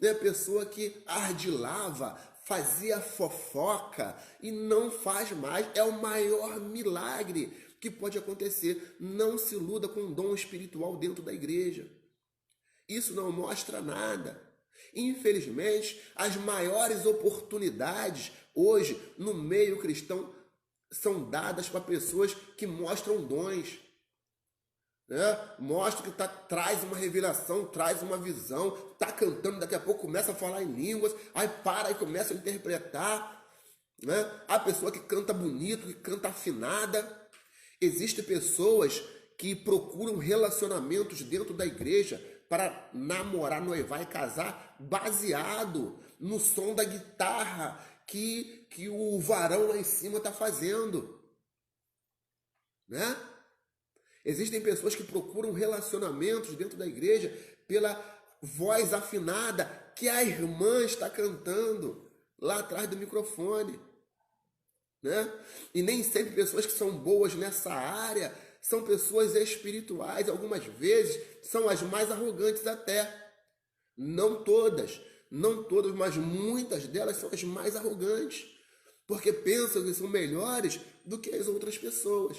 É a pessoa que ardilava, fazia fofoca e não faz mais. É o maior milagre que pode acontecer. Não se iluda com um dom espiritual dentro da igreja. Isso não mostra nada. Infelizmente, as maiores oportunidades hoje no meio cristão são dadas para pessoas que mostram dons. Mostra que traz uma revelação, traz uma visão, está cantando, daqui a pouco começa a falar em línguas, aí para e começa a interpretar. A pessoa que canta bonito, que canta afinada. Existem pessoas que procuram relacionamentos dentro da igreja para namorar, noivar e casar baseado no som da guitarra que o varão lá em cima está fazendo. Existem pessoas que procuram relacionamentos dentro da igreja pela voz afinada que a irmã está cantando lá atrás do microfone. E nem sempre pessoas que são boas nessa área são pessoas espirituais. Algumas vezes são as mais arrogantes até. Não todas, mas muitas delas são as mais arrogantes, porque pensam que são melhores do que as outras pessoas.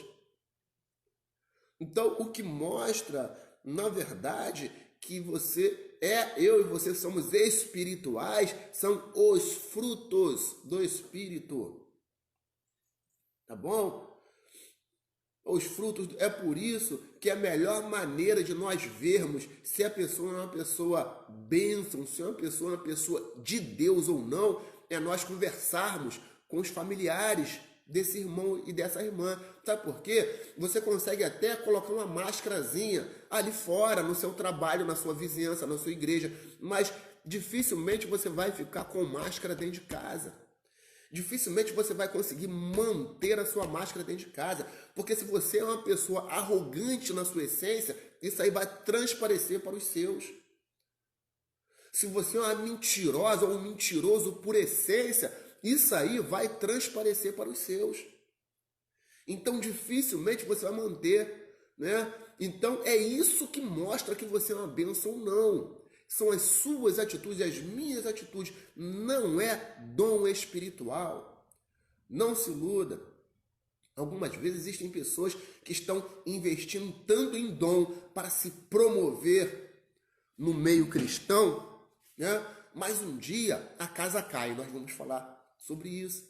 Então, o que mostra, na verdade, que eu e você somos espirituais, são os frutos do Espírito. Tá bom? Os frutos, é por isso que a melhor maneira de nós vermos se a pessoa é uma pessoa bênção, se é uma pessoa de Deus ou não, é nós conversarmos com os familiares desse irmão e dessa irmã. Sabe por quê? Você consegue até colocar uma máscarazinha ali fora, no seu trabalho, na sua vizinhança, na sua igreja, mas dificilmente você vai ficar com máscara dentro de casa. Dificilmente você vai conseguir manter a sua máscara dentro de casa, porque se você é uma pessoa arrogante na sua essência, isso aí vai transparecer para os seus. Se você é uma mentirosa ou um mentiroso por essência, isso aí vai transparecer para os seus. Então dificilmente você vai manter, Então é isso que mostra que você é uma bênção ou não. São as suas atitudes, as minhas atitudes. Não é dom espiritual. Não se iluda. Algumas vezes existem pessoas que estão investindo tanto em dom para se promover no meio cristão, mas um dia a casa cai. Nós vamos falar sobre isso.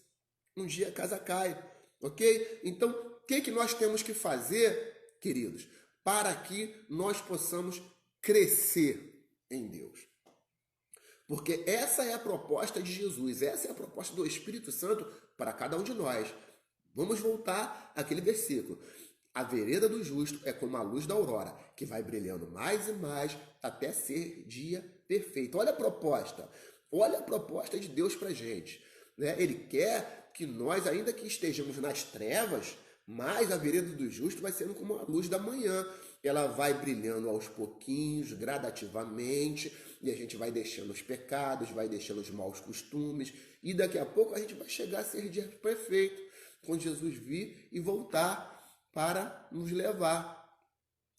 Um dia a casa cai, ok? Então, o que nós temos que fazer, queridos, para que nós possamos crescer em Deus? Porque essa é a proposta de Jesus, essa é a proposta do Espírito Santo para cada um de nós. Vamos voltar àquele versículo. A vereda do justo é como a luz da aurora, que vai brilhando mais e mais até ser dia perfeito. Olha a proposta. Olha a proposta de Deus para a gente. Né? Ele quer que nós, ainda que estejamos nas trevas, mas a vereda do justo vai sendo como a luz da manhã. Ela vai brilhando aos pouquinhos, gradativamente, e a gente vai deixando os pecados, vai deixando os maus costumes, e daqui a pouco a gente vai chegar a ser dia perfeito, quando Jesus vir e voltar para nos levar.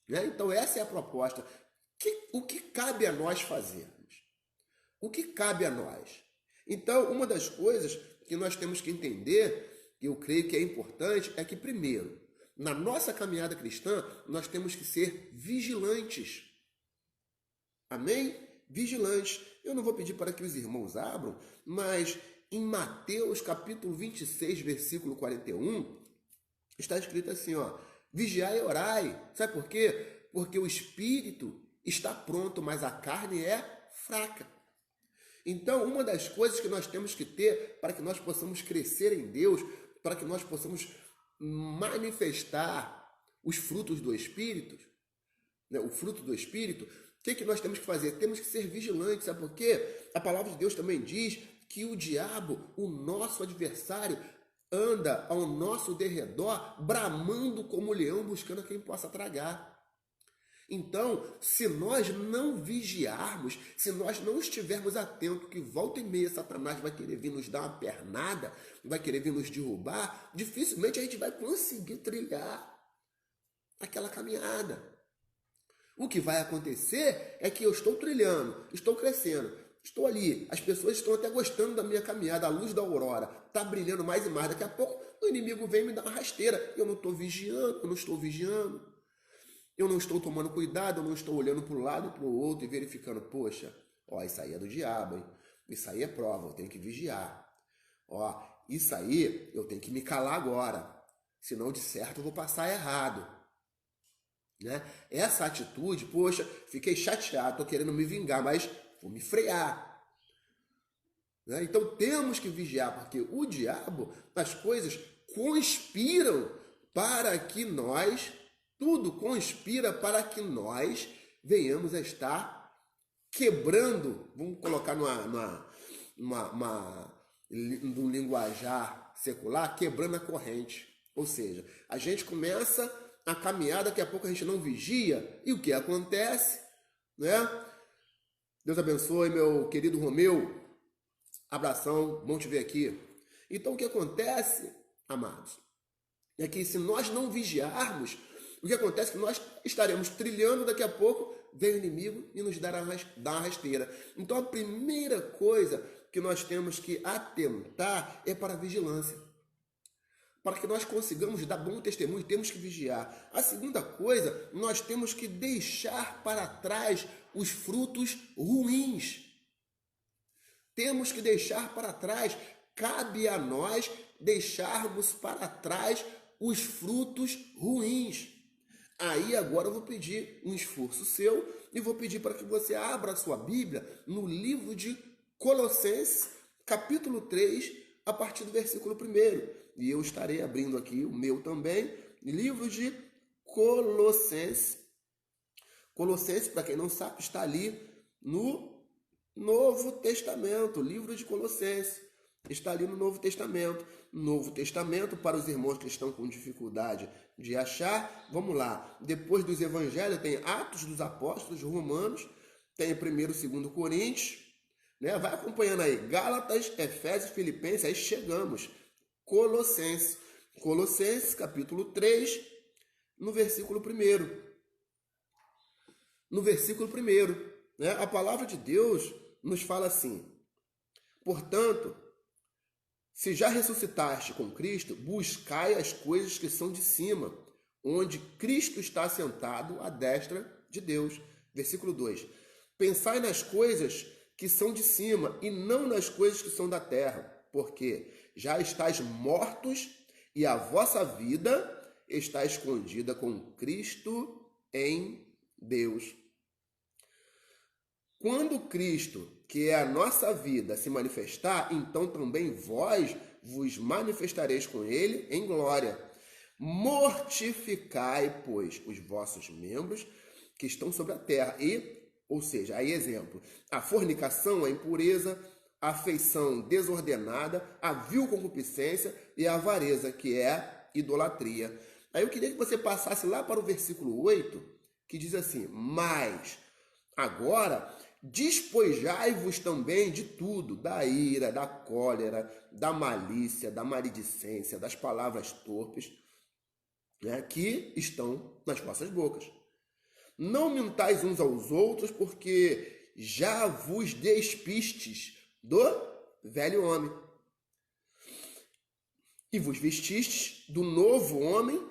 Né? Então essa é a proposta. O que cabe a nós fazermos? O que cabe a nós? Então, uma das coisas que nós temos que entender, e eu creio que é importante, é que, primeiro, na nossa caminhada cristã, nós temos que ser vigilantes. Amém? Vigilantes. Eu não vou pedir para que os irmãos abram, mas em Mateus capítulo 26, versículo 41, está escrito assim, ó, vigiai e orai. Sabe por quê? Porque o espírito está pronto, mas a carne é fraca. Então, uma das coisas que nós temos que ter para que nós possamos crescer em Deus, para que nós possamos manifestar os frutos do Espírito, né, o fruto do Espírito, o que nós temos que fazer? Temos que ser vigilantes, sabe por quê? A palavra de Deus também diz que o diabo, o nosso adversário, anda ao nosso derredor, bramando como leão, buscando a quem possa tragar. Então, se nós não vigiarmos, se nós não estivermos atentos, que volta e meia Satanás vai querer vir nos dar uma pernada, vai querer vir nos derrubar, dificilmente a gente vai conseguir trilhar aquela caminhada. O que vai acontecer é que eu estou trilhando, estou crescendo, estou ali, as pessoas estão até gostando da minha caminhada, a luz da aurora está brilhando mais e mais, daqui a pouco o inimigo vem me dar uma rasteira, eu não estou vigiando, eu não estou vigiando. Eu não estou tomando cuidado, eu não estou olhando para um lado e para o outro e verificando, poxa, ó, isso aí é do diabo, hein? Isso aí é prova, eu tenho que vigiar. Ó, isso aí eu tenho que me calar agora, senão de certo eu vou passar errado. Né? Essa atitude, poxa, fiquei chateado, estou querendo me vingar, mas vou me frear. Né? Então temos que vigiar, porque o diabo, as coisas conspiram para que nós... Tudo conspira para que nós venhamos a estar quebrando, vamos colocar num linguajar secular, quebrando a corrente. Ou seja, a gente começa a caminhar, daqui a pouco a gente não vigia, e o que acontece? Né? Deus abençoe, meu querido Romeu. Abração, bom te ver aqui. Então o que acontece, amados, é que se nós não vigiarmos, o que acontece é que nós estaremos trilhando, daqui a pouco vem o inimigo e nos dar uma rasteira. Então a primeira coisa que nós temos que atentar é para a vigilância. Para que nós consigamos dar bom testemunho, temos que vigiar. A segunda coisa, nós temos que deixar para trás os frutos ruins. Temos que deixar para trás, cabe a nós deixarmos para trás os frutos ruins. Aí agora eu vou pedir um esforço seu e vou pedir para que você abra a sua Bíblia no livro de Colossenses, capítulo 3, a partir do versículo 1. E eu estarei abrindo aqui o meu também, livro de Colossenses. Colossenses, para quem não sabe, está ali no Novo Testamento, o livro de Colossenses. Está ali no Novo Testamento. Novo Testamento, para os irmãos que estão com dificuldade de achar, vamos lá. Depois dos evangelhos tem Atos dos Apóstolos, Romanos, tem 1º e 2º Coríntios, né? Vai acompanhando aí, Gálatas, Efésios, Filipenses, aí chegamos. Colossenses. Colossenses, capítulo 3, no versículo 1. No versículo 1, né? A palavra de Deus nos fala assim: portanto, se já ressuscitaste com Cristo, buscai as coisas que são de cima, onde Cristo está sentado à destra de Deus. Versículo 2. Pensai nas coisas que são de cima e não nas coisas que são da terra, porque já estáis mortos e a vossa vida está escondida com Cristo em Deus. Quando Cristo, que é a nossa vida, se manifestar, então também vós vos manifestareis com ele em glória. Mortificai, pois, os vossos membros que estão sobre a terra. Ou seja, aí exemplo, a fornicação, a impureza, a afeição desordenada, a vil concupiscência e a avareza, que é a idolatria. Aí eu queria que você passasse lá para o versículo 8, que diz assim: mas agora despojai-vos também de tudo, da ira, da cólera, da malícia, da maledicência, das palavras torpes, né, que estão nas vossas bocas. Não mintais uns aos outros, porque já vos despistes do velho homem e vos vestistes do novo homem,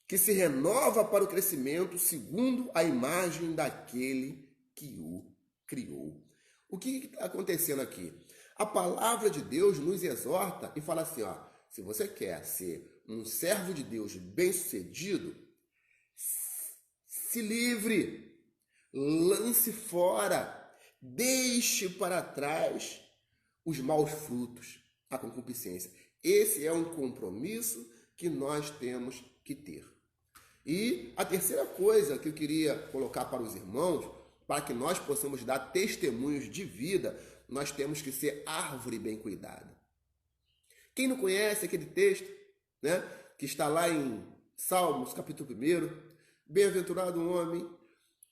que se renova para o crescimento segundo a imagem daquele que o criou. O que está acontecendo aqui? A palavra de Deus nos exorta e fala assim, ó, se você quer ser um servo de Deus bem-sucedido, se livre, lance fora, deixe para trás os maus frutos, a concupiscência. Esse é um compromisso que nós temos que ter. E a terceira coisa que eu queria colocar para os irmãos, para que nós possamos dar testemunhos de vida, nós temos que ser árvore bem cuidada. Quem não conhece aquele texto, né, que está lá em Salmos, capítulo 1, bem-aventurado o homem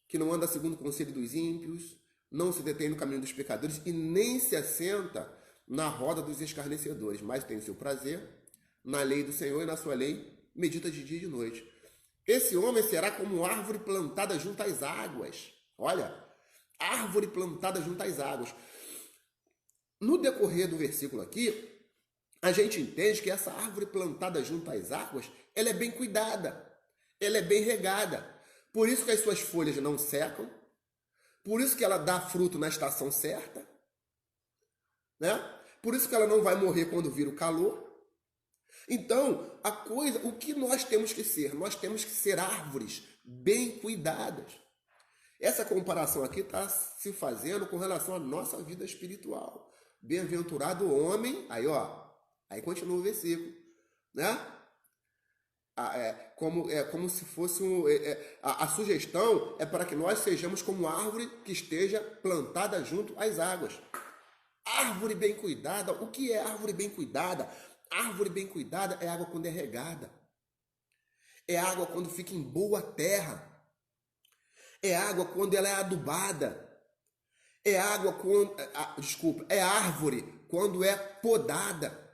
que não anda segundo o conselho dos ímpios, não se detém no caminho dos pecadores e nem se assenta na roda dos escarnecedores, mas tem o seu prazer na lei do Senhor e na sua lei medita de dia e de noite. Esse homem será como árvore plantada junto às águas. Olha, árvore plantada junto às águas. No decorrer do versículo aqui, a gente entende que essa árvore plantada junto às águas, ela é bem cuidada, ela é bem regada. Por isso que as suas folhas não secam, por isso que ela dá fruto na estação certa, né? Por isso que ela não vai morrer quando vir o calor. Então, o que nós temos que ser? Nós temos que ser árvores bem cuidadas. Essa comparação aqui está se fazendo com relação à nossa vida espiritual. Bem-aventurado o homem, aí continua o versículo, né? Como se fosse a sugestão é para que nós sejamos como árvore que esteja plantada junto às águas. Árvore bem cuidada. O que é árvore bem cuidada? Árvore bem cuidada é água quando é regada. É água quando fica em boa terra. É água quando ela é adubada. É árvore quando é podada.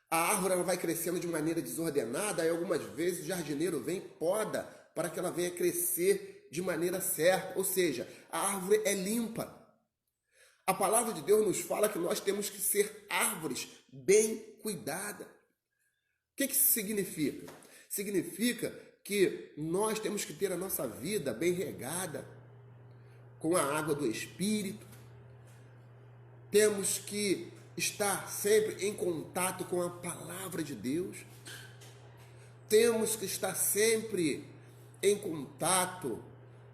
A árvore ela vai crescendo de maneira desordenada e algumas vezes o jardineiro vem e poda para que ela venha crescer de maneira certa. Ou seja, a árvore é limpa. A palavra de Deus nos fala que nós temos que ser árvores bem cuidadas. O que isso significa? Significa que nós temos que ter a nossa vida bem regada com a água do Espírito. Temos que estar sempre em contato com a palavra de Deus. Temos que estar sempre em contato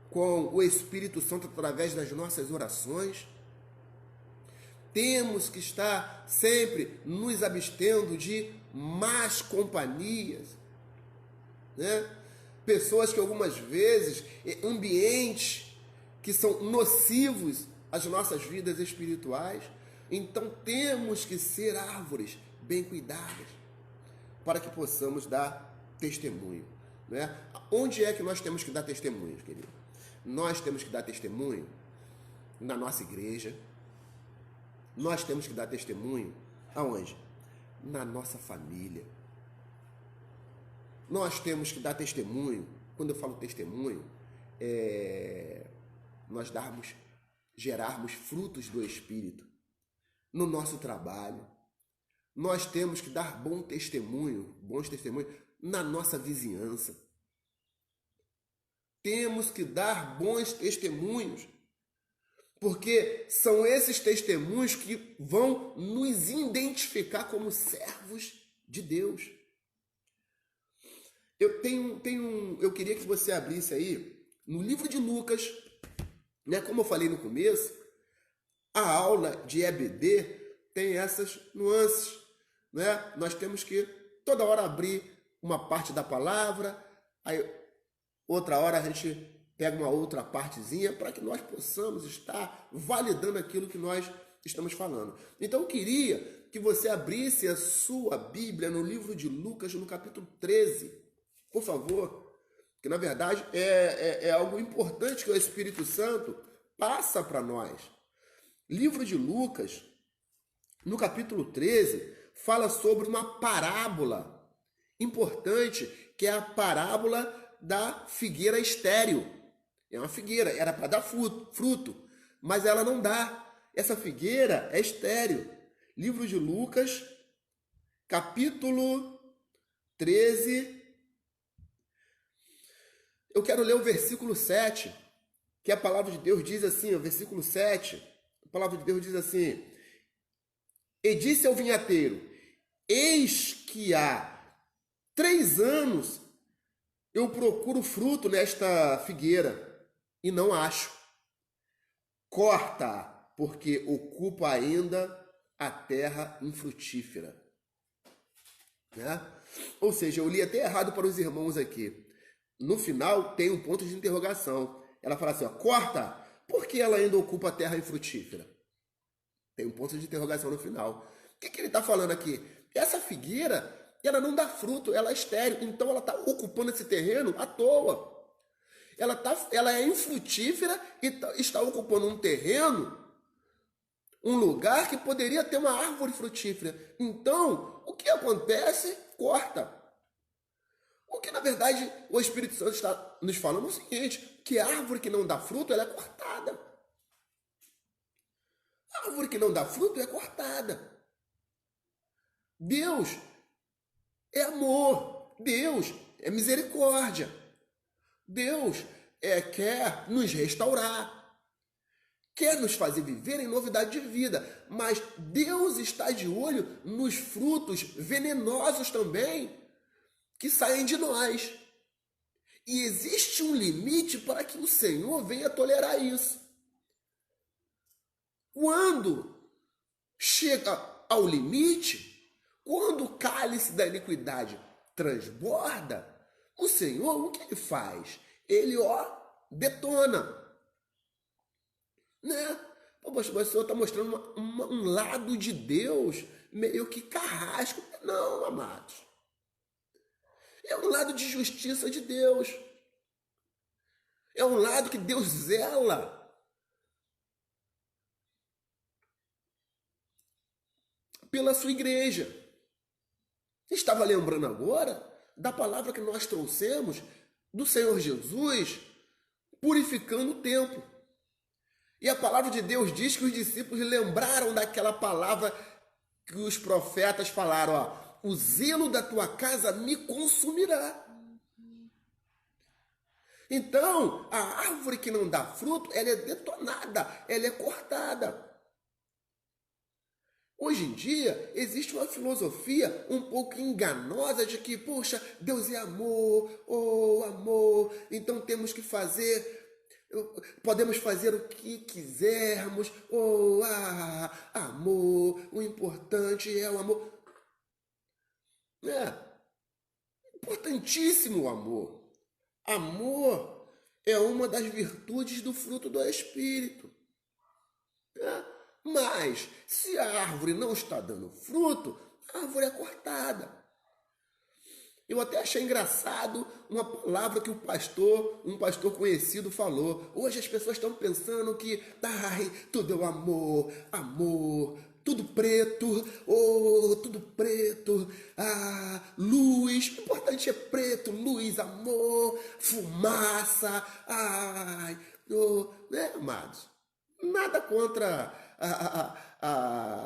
com o Espírito Santo através das nossas orações. Temos que estar sempre nos abstendo de más companhias, né? Pessoas que algumas vezes, ambientes que são nocivos às nossas vidas espirituais. Então temos que ser árvores bem cuidadas para que possamos dar testemunho, né? Onde é que nós temos que dar testemunho, querido? Nós temos que dar testemunho na nossa igreja. Nós temos que dar testemunho aonde? Na nossa família. Nós temos que dar testemunho. Quando eu falo testemunho, nós gerarmos frutos do Espírito no nosso trabalho. Nós temos que dar bons testemunhos na nossa vizinhança. Temos que dar bons testemunhos, porque são esses testemunhos que vão nos identificar como servos de Deus. Eu queria que você abrisse aí no livro de Lucas, né? Como eu falei no começo, a aula de EBD tem essas nuances. né? Nós temos que toda hora abrir uma parte da palavra, aí outra hora a gente pega uma outra partezinha para que nós possamos estar validando aquilo que nós estamos falando. Então eu queria que você abrisse a sua Bíblia no livro de Lucas, no capítulo 13, por favor, que na verdade é algo importante que o Espírito Santo passa para nós. Livro de Lucas, no capítulo 13, fala sobre uma parábola importante, que é a parábola da figueira estéril. É uma figueira, era para dar fruto, mas ela não dá. Essa figueira é estéril. Livro de Lucas, capítulo 13. Eu quero ler o versículo 7, que a palavra de Deus diz assim, o versículo 7, a palavra de Deus diz assim: E disse ao vinhateiro: Eis que há 3 anos eu procuro fruto nesta figueira e não acho. Corta, porque ocupa ainda a terra infrutífera. Né? Ou seja, eu li até errado para os irmãos aqui. No final tem um ponto de interrogação. Ela fala assim, ó, corta, porque ela ainda ocupa a terra infrutífera. Tem um ponto de interrogação no final. O que ele está falando aqui? Essa figueira, ela não dá fruto, ela é estéril, então ela está ocupando esse terreno à toa. Ela é infrutífera e está ocupando um terreno, um lugar que poderia ter uma árvore frutífera. Então, o que acontece? Corta. O que, na verdade, o Espírito Santo está nos falando é o seguinte, que a árvore que não dá fruto, ela é cortada. A árvore que não dá fruto é cortada. Deus é amor. Deus é misericórdia. Deus quer nos restaurar. Quer nos fazer viver em novidade de vida. Mas Deus está de olho nos frutos venenosos também que saem de nós. E existe um limite para que o Senhor venha tolerar isso. Quando chega ao limite, quando o cálice da iniquidade transborda, o Senhor, o que ele faz? Ele, detona. Né? Mas o Senhor está mostrando um lado de Deus meio que carrasco. Não, amados. É um lado de justiça de Deus. É um lado que Deus zela pela sua igreja. Estava lembrando agora da palavra que nós trouxemos do Senhor Jesus purificando o templo. E a palavra de Deus diz que os discípulos lembraram daquela palavra que os profetas falaram, o zelo da tua casa me consumirá. Então, a árvore que não dá fruto, ela é detonada, ela é cortada. Hoje em dia, existe uma filosofia um pouco enganosa de que, poxa, Deus é amor, amor, então temos que podemos fazer o que quisermos, amor, o importante é o amor. Importantíssimo o amor. Amor é uma das virtudes do fruto do Espírito. Mas, se a árvore não está dando fruto, a árvore é cortada. Eu até achei engraçado uma palavra que um pastor conhecido falou. Hoje as pessoas estão pensando que tudo é o amor, tudo preto, tudo preto, luz, o importante é preto, luz, amor, fumaça, né, amados? Nada contra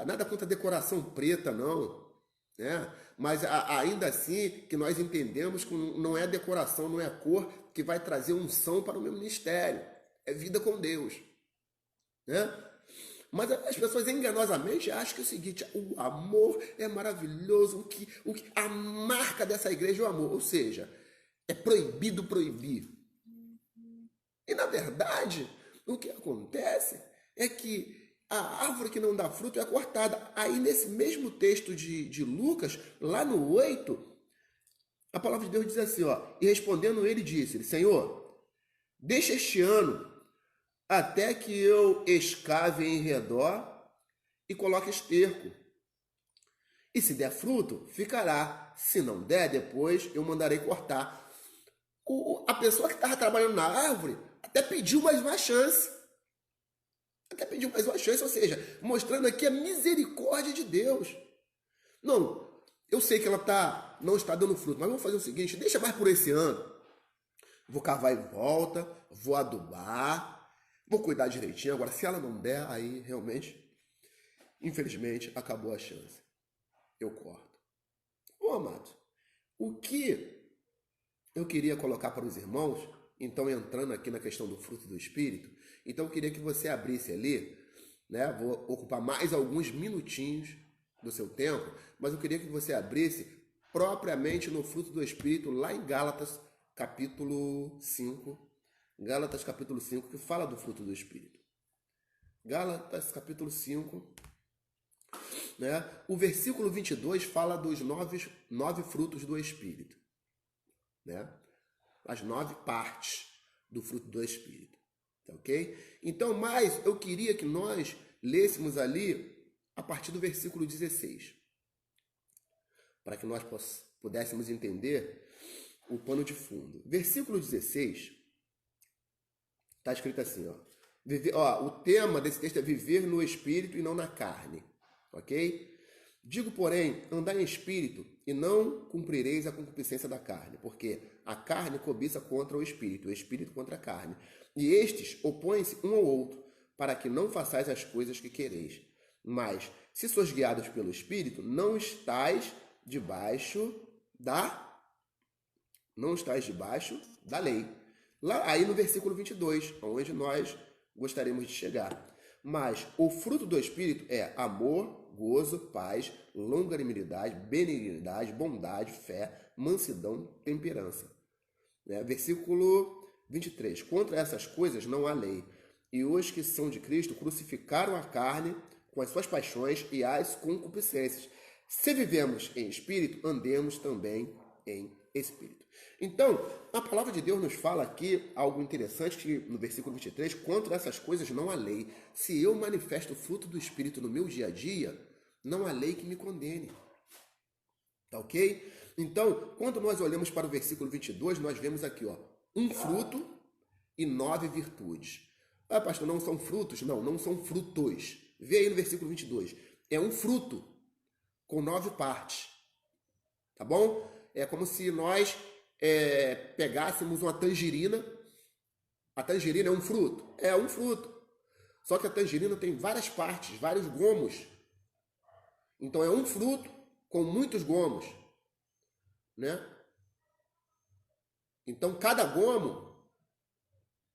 nada contra a decoração preta, não, né? Mas ainda assim que nós entendemos que não é decoração, não é cor que vai trazer unção para o meu ministério, é vida com Deus, né? Mas as pessoas enganosamente acham que é o seguinte, o amor é maravilhoso, a marca dessa igreja é o amor, ou seja, é proibido proibir. E na verdade, o que acontece é que a árvore que não dá fruto é cortada. Aí nesse mesmo texto de Lucas, lá no 8, a palavra de Deus diz assim, ó, e respondendo ele disse, Senhor, deixa este ano até que eu escave em redor e coloque esterco. E se der fruto, ficará. Se não der, depois eu mandarei cortar. A pessoa que estava trabalhando na árvore até pediu mais uma chance. Ou seja, mostrando aqui a misericórdia de Deus. Não, eu sei que ela não está dando fruto, mas vamos fazer o seguinte, deixa mais por esse ano. Vou cavar em volta, vou adubar, vou cuidar direitinho. Agora, se ela não der, aí realmente, infelizmente, acabou a chance. Eu corto. Bom, amados, o que eu queria colocar para os irmãos, então entrando aqui na questão do fruto do Espírito, então eu queria que você abrisse ali, né? Vou ocupar mais alguns minutinhos do seu tempo, mas eu queria que você abrisse propriamente no fruto do Espírito, lá em Gálatas, capítulo 5. Gálatas, capítulo 5, que fala do fruto do Espírito. Gálatas, capítulo 5, né? O versículo 22 fala dos nove frutos do Espírito, né? As 9 partes do fruto do Espírito, tá ok? Então, mas eu queria que nós lêssemos ali a partir do versículo 16, para que nós pudéssemos entender o pano de fundo. Versículo 16, está escrito assim, ó, o tema desse texto é viver no Espírito e não na carne, ok? Digo, porém, andai em espírito e não cumprireis a concupiscência da carne, porque a carne cobiça contra o espírito contra a carne. E estes opõem-se um ao outro, para que não façais as coisas que quereis. Mas, se sois guiados pelo espírito, não estáis debaixo da lei. Lá, aí no versículo 22, onde nós gostaríamos de chegar. Mas o fruto do Espírito é amor, gozo, paz, longanimidade, benignidade, bondade, fé, mansidão, temperança. Versículo 23. Contra essas coisas não há lei. E os que são de Cristo crucificaram a carne com as suas paixões e as concupiscências. Se vivemos em espírito, andemos também em espírito. Então, a palavra de Deus nos fala aqui algo interessante, que no versículo 23, contra essas coisas não há lei. Se eu manifesto o fruto do Espírito no meu dia a dia, não há lei que me condene. Tá ok? Então, quando nós olhamos para o versículo 22, nós vemos aqui, um fruto e 9 virtudes. Ah, pastor, não são frutos? Não, não são frutos. Vê aí no versículo 22. É um fruto com 9 partes. Tá bom? É como se nós pegássemos uma tangerina. A tangerina é um fruto? É um fruto. Só que a tangerina tem várias partes, vários gomos. Então é um fruto com muitos gomos, né? Então cada gomo,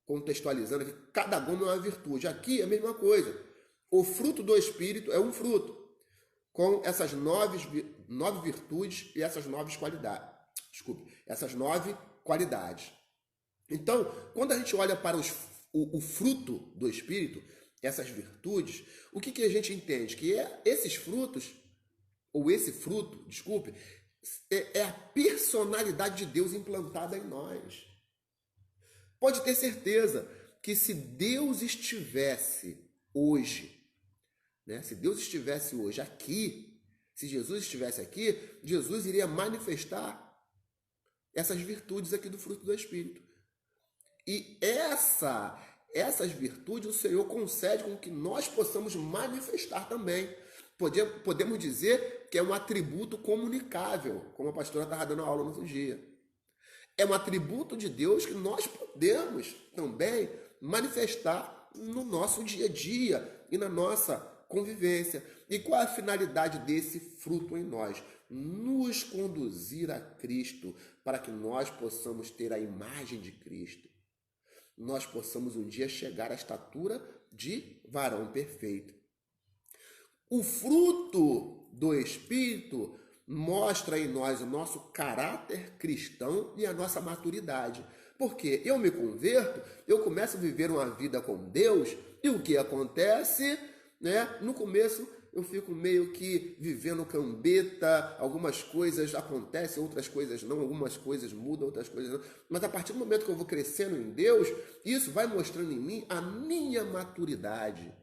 contextualizando aqui, cada gomo é uma virtude. Aqui é a mesma coisa. O fruto do Espírito é um fruto com essas 9 virtudes e essas 9 qualidades. Essas 9 qualidades. Então, quando a gente olha para o fruto do Espírito, essas virtudes, o que a gente entende? Que esses frutos, ou esse fruto, desculpe, é a personalidade de Deus implantada em nós. Pode ter certeza que se Deus estivesse hoje, né? Se Deus estivesse hoje aqui, se Jesus estivesse aqui, Jesus iria manifestar essas virtudes aqui do fruto do Espírito. E essas virtudes o Senhor concede com que nós possamos manifestar também. Podemos dizer que é um atributo comunicável, como a pastora estava dando aula no outro dia. É um atributo de Deus que nós podemos também manifestar no nosso dia a dia e na nossa convivência. E qual é a finalidade desse fruto em nós? Nos conduzir a Cristo, para que nós possamos ter a imagem de Cristo. Nós possamos um dia chegar à estatura de varão perfeito. O fruto do Espírito mostra em nós o nosso caráter cristão e a nossa maturidade. Porque eu me converto, eu começo a viver uma vida com Deus, e o que acontece? né? No começo eu fico meio que vivendo cambeta, algumas coisas acontecem, outras coisas não, algumas coisas mudam, outras coisas não. Mas a partir do momento que eu vou crescendo em Deus, isso vai mostrando em mim a minha maturidade,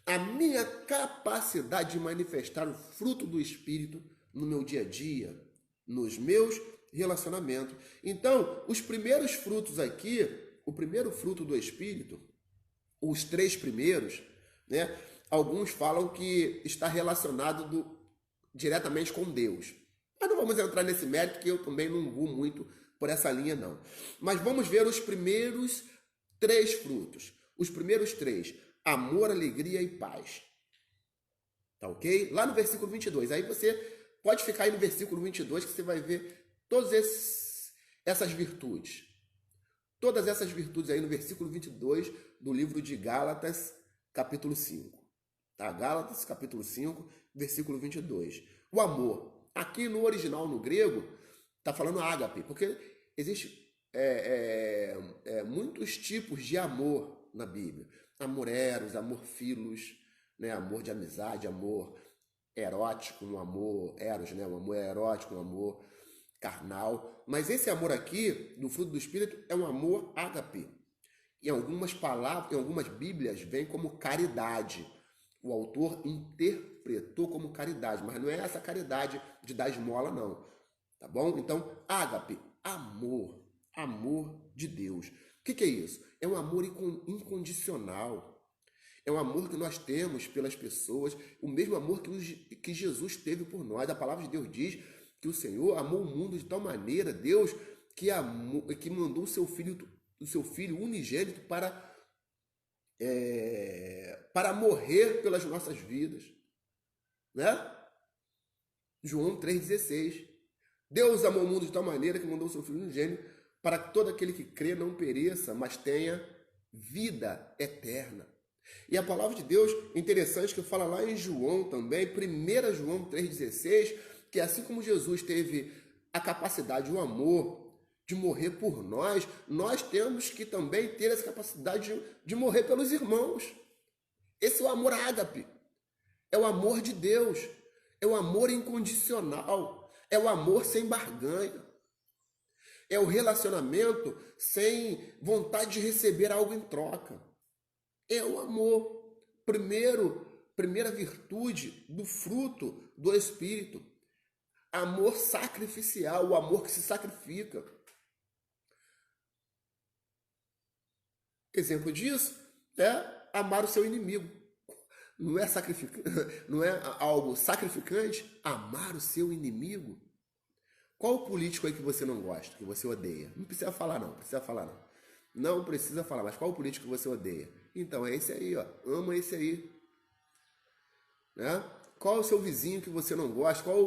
a minha capacidade de manifestar o fruto do Espírito no meu dia a dia, nos meus relacionamentos. Então, os primeiros frutos aqui, o primeiro fruto do Espírito, os 3 primeiros, né? Alguns falam que está relacionado diretamente com Deus. Mas não vamos entrar nesse mérito, que eu também não vou muito por essa linha, não. Mas vamos ver os primeiros 3 frutos. Os primeiros 3, amor, alegria e paz. Tá ok? Lá no versículo 22. Aí você pode ficar aí no versículo 22 que você vai ver todas essas virtudes. Todas essas virtudes aí no versículo 22 do livro de Gálatas, capítulo 5. Tá? Gálatas, capítulo 5, versículo 22. O amor. Aqui no original, no grego, está falando ágape, porque existe muitos tipos de amor na Bíblia. Amor eros, amor filos, né? Amor de amizade, amor erótico, um amor eros, né? Um amor erótico, um amor carnal. Mas esse amor aqui, do fruto do Espírito, é um amor ágape. Em algumas palavras, em algumas Bíblias, vem como caridade. O autor interpretou como caridade, mas não é essa caridade de dar esmola, não. Tá bom? Então, ágape, amor, amor de Deus. O que é isso? É um amor incondicional. É um amor que nós temos pelas pessoas, o mesmo amor que Jesus teve por nós. A palavra de Deus diz que o Senhor amou o mundo de tal maneira, Deus, que mandou o seu filho unigênito para morrer pelas nossas vidas, né? João 3,16. Deus amou o mundo de tal maneira que mandou o seu filho unigênito para que todo aquele que crê não pereça, mas tenha vida eterna. E a palavra de Deus, interessante, que fala lá em João também, 1 João 3,16, que assim como Jesus teve a capacidade, o amor de morrer por nós, nós temos que também ter essa capacidade de morrer pelos irmãos. Esse é o amor ágape, é o amor de Deus, é o amor incondicional, é o amor sem barganha, é o relacionamento sem vontade de receber algo em troca. É o amor, primeira virtude do fruto do Espírito. Amor sacrificial, o amor que se sacrifica. Exemplo disso é amar o seu inimigo. Não é não é algo sacrificante amar o seu inimigo? Qual o político aí que você não gosta, que você odeia? Não precisa falar não, Não precisa falar, mas qual o político que você odeia? Então é esse aí, ó. Ama esse aí. Né? Qual o seu vizinho que você não gosta? Qual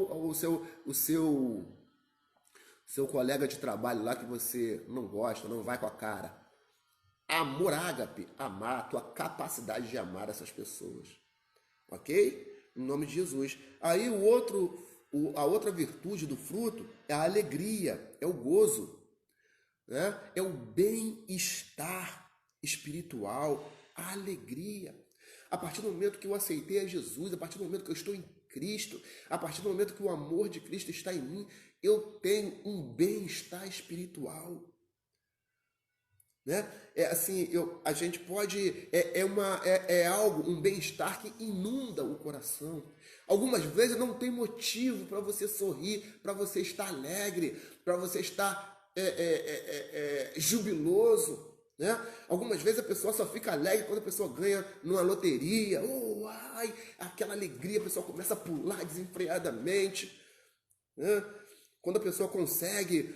o seu colega de trabalho lá que você não gosta, não vai com a cara? Amor ágape, amar, a tua capacidade de amar essas pessoas. Ok? Em nome de Jesus. Aí a outra virtude do fruto é a alegria, é o gozo, né? É o bem-estar espiritual, a alegria. A partir do momento que eu aceitei a Jesus, a partir do momento que eu estou em Cristo, a partir do momento que o amor de Cristo está em mim, eu tenho um bem-estar espiritual. Né? A gente pode, algo, um bem-estar que inunda o coração. Algumas vezes não tem motivo para você sorrir, para você estar alegre, para você estar jubiloso. Né? Algumas vezes a pessoa só fica alegre quando a pessoa ganha numa loteria. Oh, ai, aquela alegria, a pessoa começa a pular desenfreadamente. Né? Quando a pessoa consegue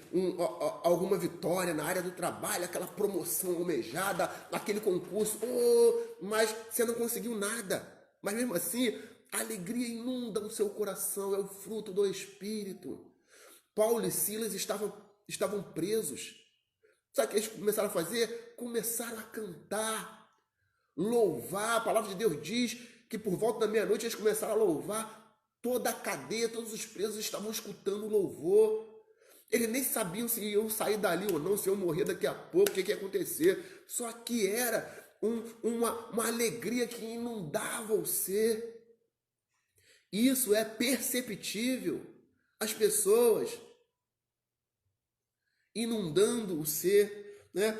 alguma vitória na área do trabalho, aquela promoção almejada, aquele concurso, mas você não conseguiu nada. Mas mesmo assim, a alegria inunda o seu coração, é o fruto do Espírito. Paulo e Silas estavam presos. Sabe o que eles começaram a fazer? Começaram a cantar, louvar. A palavra de Deus diz que por volta da meia-noite eles começaram a louvar. Toda a cadeia, todos os presos estavam escutando o louvor. Eles nem sabiam se iam sair dali ou não, se iam morrer daqui a pouco, o que ia acontecer. Só que era uma alegria que inundava o ser. Isso é perceptível. As pessoas inundando o ser, né?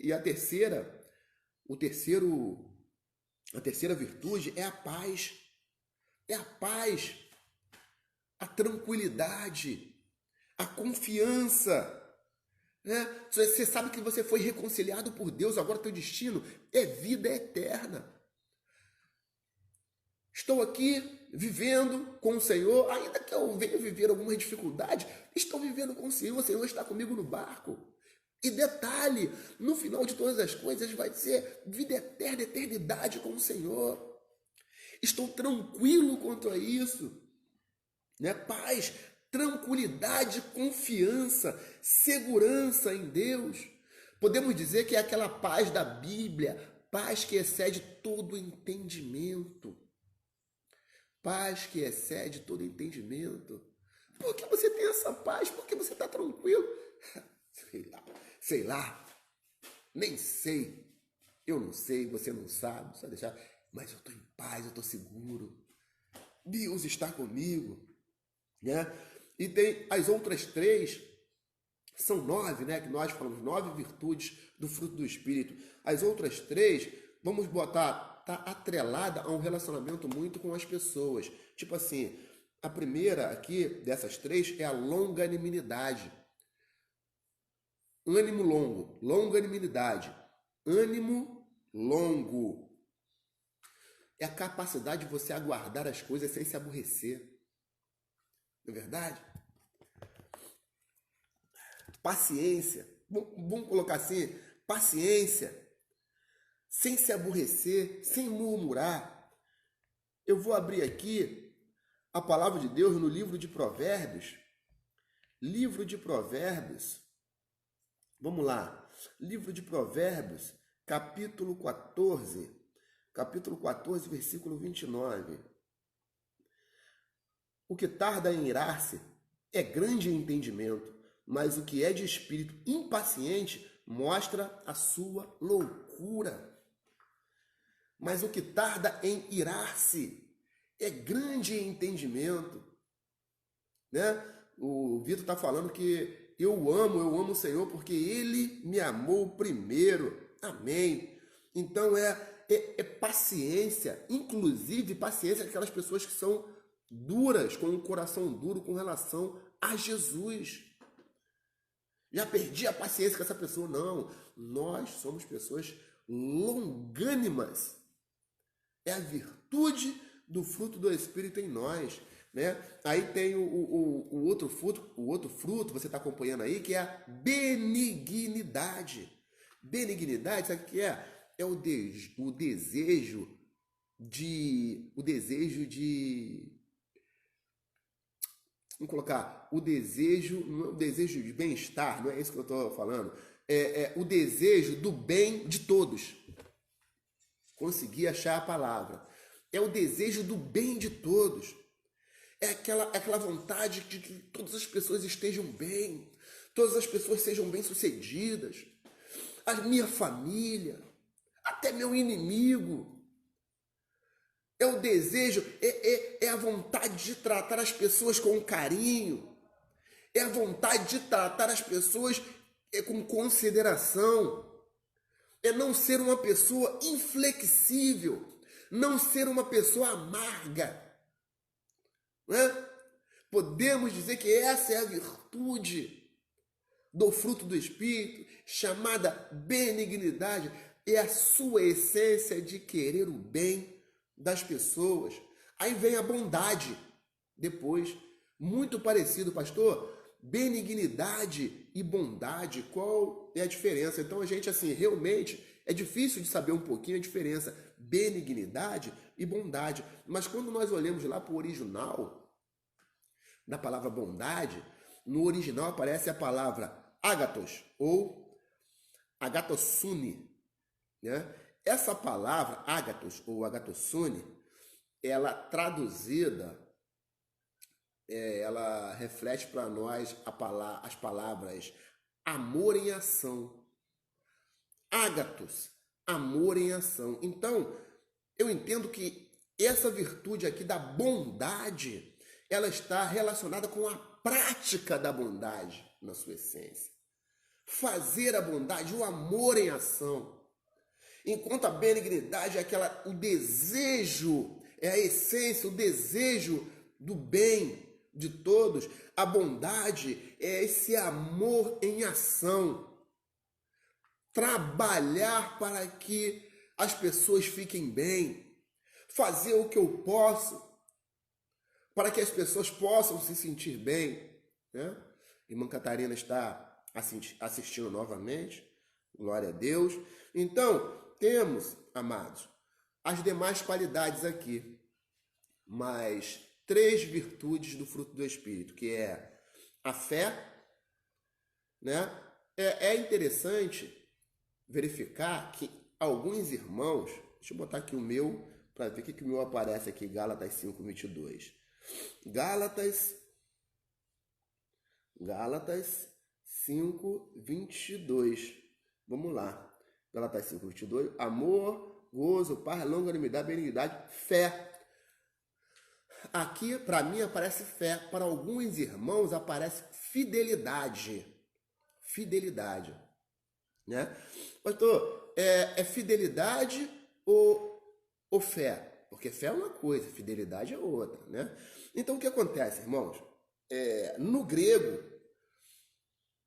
E a terceira virtude é a paz. É a paz, a tranquilidade, a confiança, né? Você sabe que você foi reconciliado por Deus, agora teu destino é vida eterna. Estou aqui vivendo com o Senhor, ainda que eu venha viver alguma dificuldade, estou vivendo com o Senhor está comigo no barco. E detalhe, no final de todas as coisas vai ser vida eterna, eternidade com o Senhor. Estou tranquilo quanto a isso, né? Paz, tranquilidade, confiança, segurança em Deus. Podemos dizer que é aquela paz da Bíblia, paz que excede todo entendimento. Paz que excede todo entendimento. Por que você tem essa paz? Por que você está tranquilo? Sei lá, nem sei. Eu não sei, você não sabe, só deixar. Mas eu estou em paz, eu estou seguro. Deus está comigo, né? E tem as outras 3, são 9, né? Que nós falamos, 9 virtudes do fruto do Espírito. As outras 3, vamos botar, tá atrelada a um relacionamento muito com as pessoas. Tipo assim, a primeira aqui dessas 3 é a longanimidade. Ânimo longo, longanimidade. Ânimo longo. É a capacidade de você aguardar as coisas sem se aborrecer. Não é verdade? Paciência. Vamos colocar assim, paciência. Sem se aborrecer, sem murmurar. Eu vou abrir aqui a palavra de Deus no livro de Provérbios. Livro de Provérbios. Vamos lá. Livro de Provérbios, capítulo 14. Capítulo 14, versículo 29. O que tarda em irar-se é grande em entendimento, mas o que é de espírito impaciente mostra a sua loucura. Mas o que tarda em irar-se é grande em entendimento, né? O Vitor está falando que eu amo o Senhor porque Ele me amou primeiro. Amém. Então é paciência, inclusive paciência daquelas pessoas que são duras, com um coração duro com relação a Jesus. Já perdi a paciência com essa pessoa. Não, nós somos pessoas longânimas. É a virtude do fruto do Espírito em nós, né? Aí tem o outro fruto, você está acompanhando aí, que é a benignidade. Benignidade, sabe o que é? É o desejo de... Vamos colocar, o desejo, não é o desejo de bem-estar, não é isso que eu estou falando. É o desejo do bem de todos. Consegui achar a palavra. É o desejo do bem de todos. É aquela vontade de que todas as pessoas estejam bem, todas as pessoas sejam bem-sucedidas, a minha família, até meu inimigo. É o desejo, é a vontade de tratar as pessoas com carinho, é a vontade de tratar as pessoas com consideração, é não ser uma pessoa inflexível, não ser uma pessoa amarga. Né? Podemos dizer que essa é a virtude do fruto do Espírito, chamada benignidade, é a sua essência de querer o bem das pessoas. Aí vem a bondade, depois, muito parecido, pastor, benignidade e bondade, qual é a diferença? Então a gente, assim, realmente é difícil de saber um pouquinho a diferença, benignidade e bondade, mas quando nós olhamos lá para o original da palavra bondade, no original aparece a palavra agathos ou agathosune, né? Essa palavra agathos ou agathosune, ela traduzida, ela reflete para nós as palavras amor em ação. ágatos, amor em ação. Então, eu entendo que essa virtude aqui da bondade, ela está relacionada com a prática da bondade na sua essência. Fazer a bondade, o amor em ação. Enquanto a benignidade é o desejo, é a essência, o desejo do bem de todos, a bondade é esse amor em ação. Trabalhar para que as pessoas fiquem bem, fazer o que eu posso para que as pessoas possam se sentir bem, né? Irmã Catarina está assistindo novamente, glória a Deus. Então, temos, amados, as demais qualidades aqui, mas 3 virtudes do fruto do Espírito, que é a fé, né? É interessante verificar que alguns irmãos, deixa eu botar aqui o meu, para ver o que o meu aparece aqui, Gálatas 5:22. Gálatas 5:22. Vamos lá. Gálatas 5:22. Amor, gozo, paz, longanimidade, benignidade, fé. Aqui, para mim, aparece fé. Para alguns irmãos, aparece fidelidade. Fidelidade. Né? Pastor, é fidelidade ou fé? Porque fé é uma coisa, fidelidade é outra, né? Então, o que acontece, irmãos? No grego,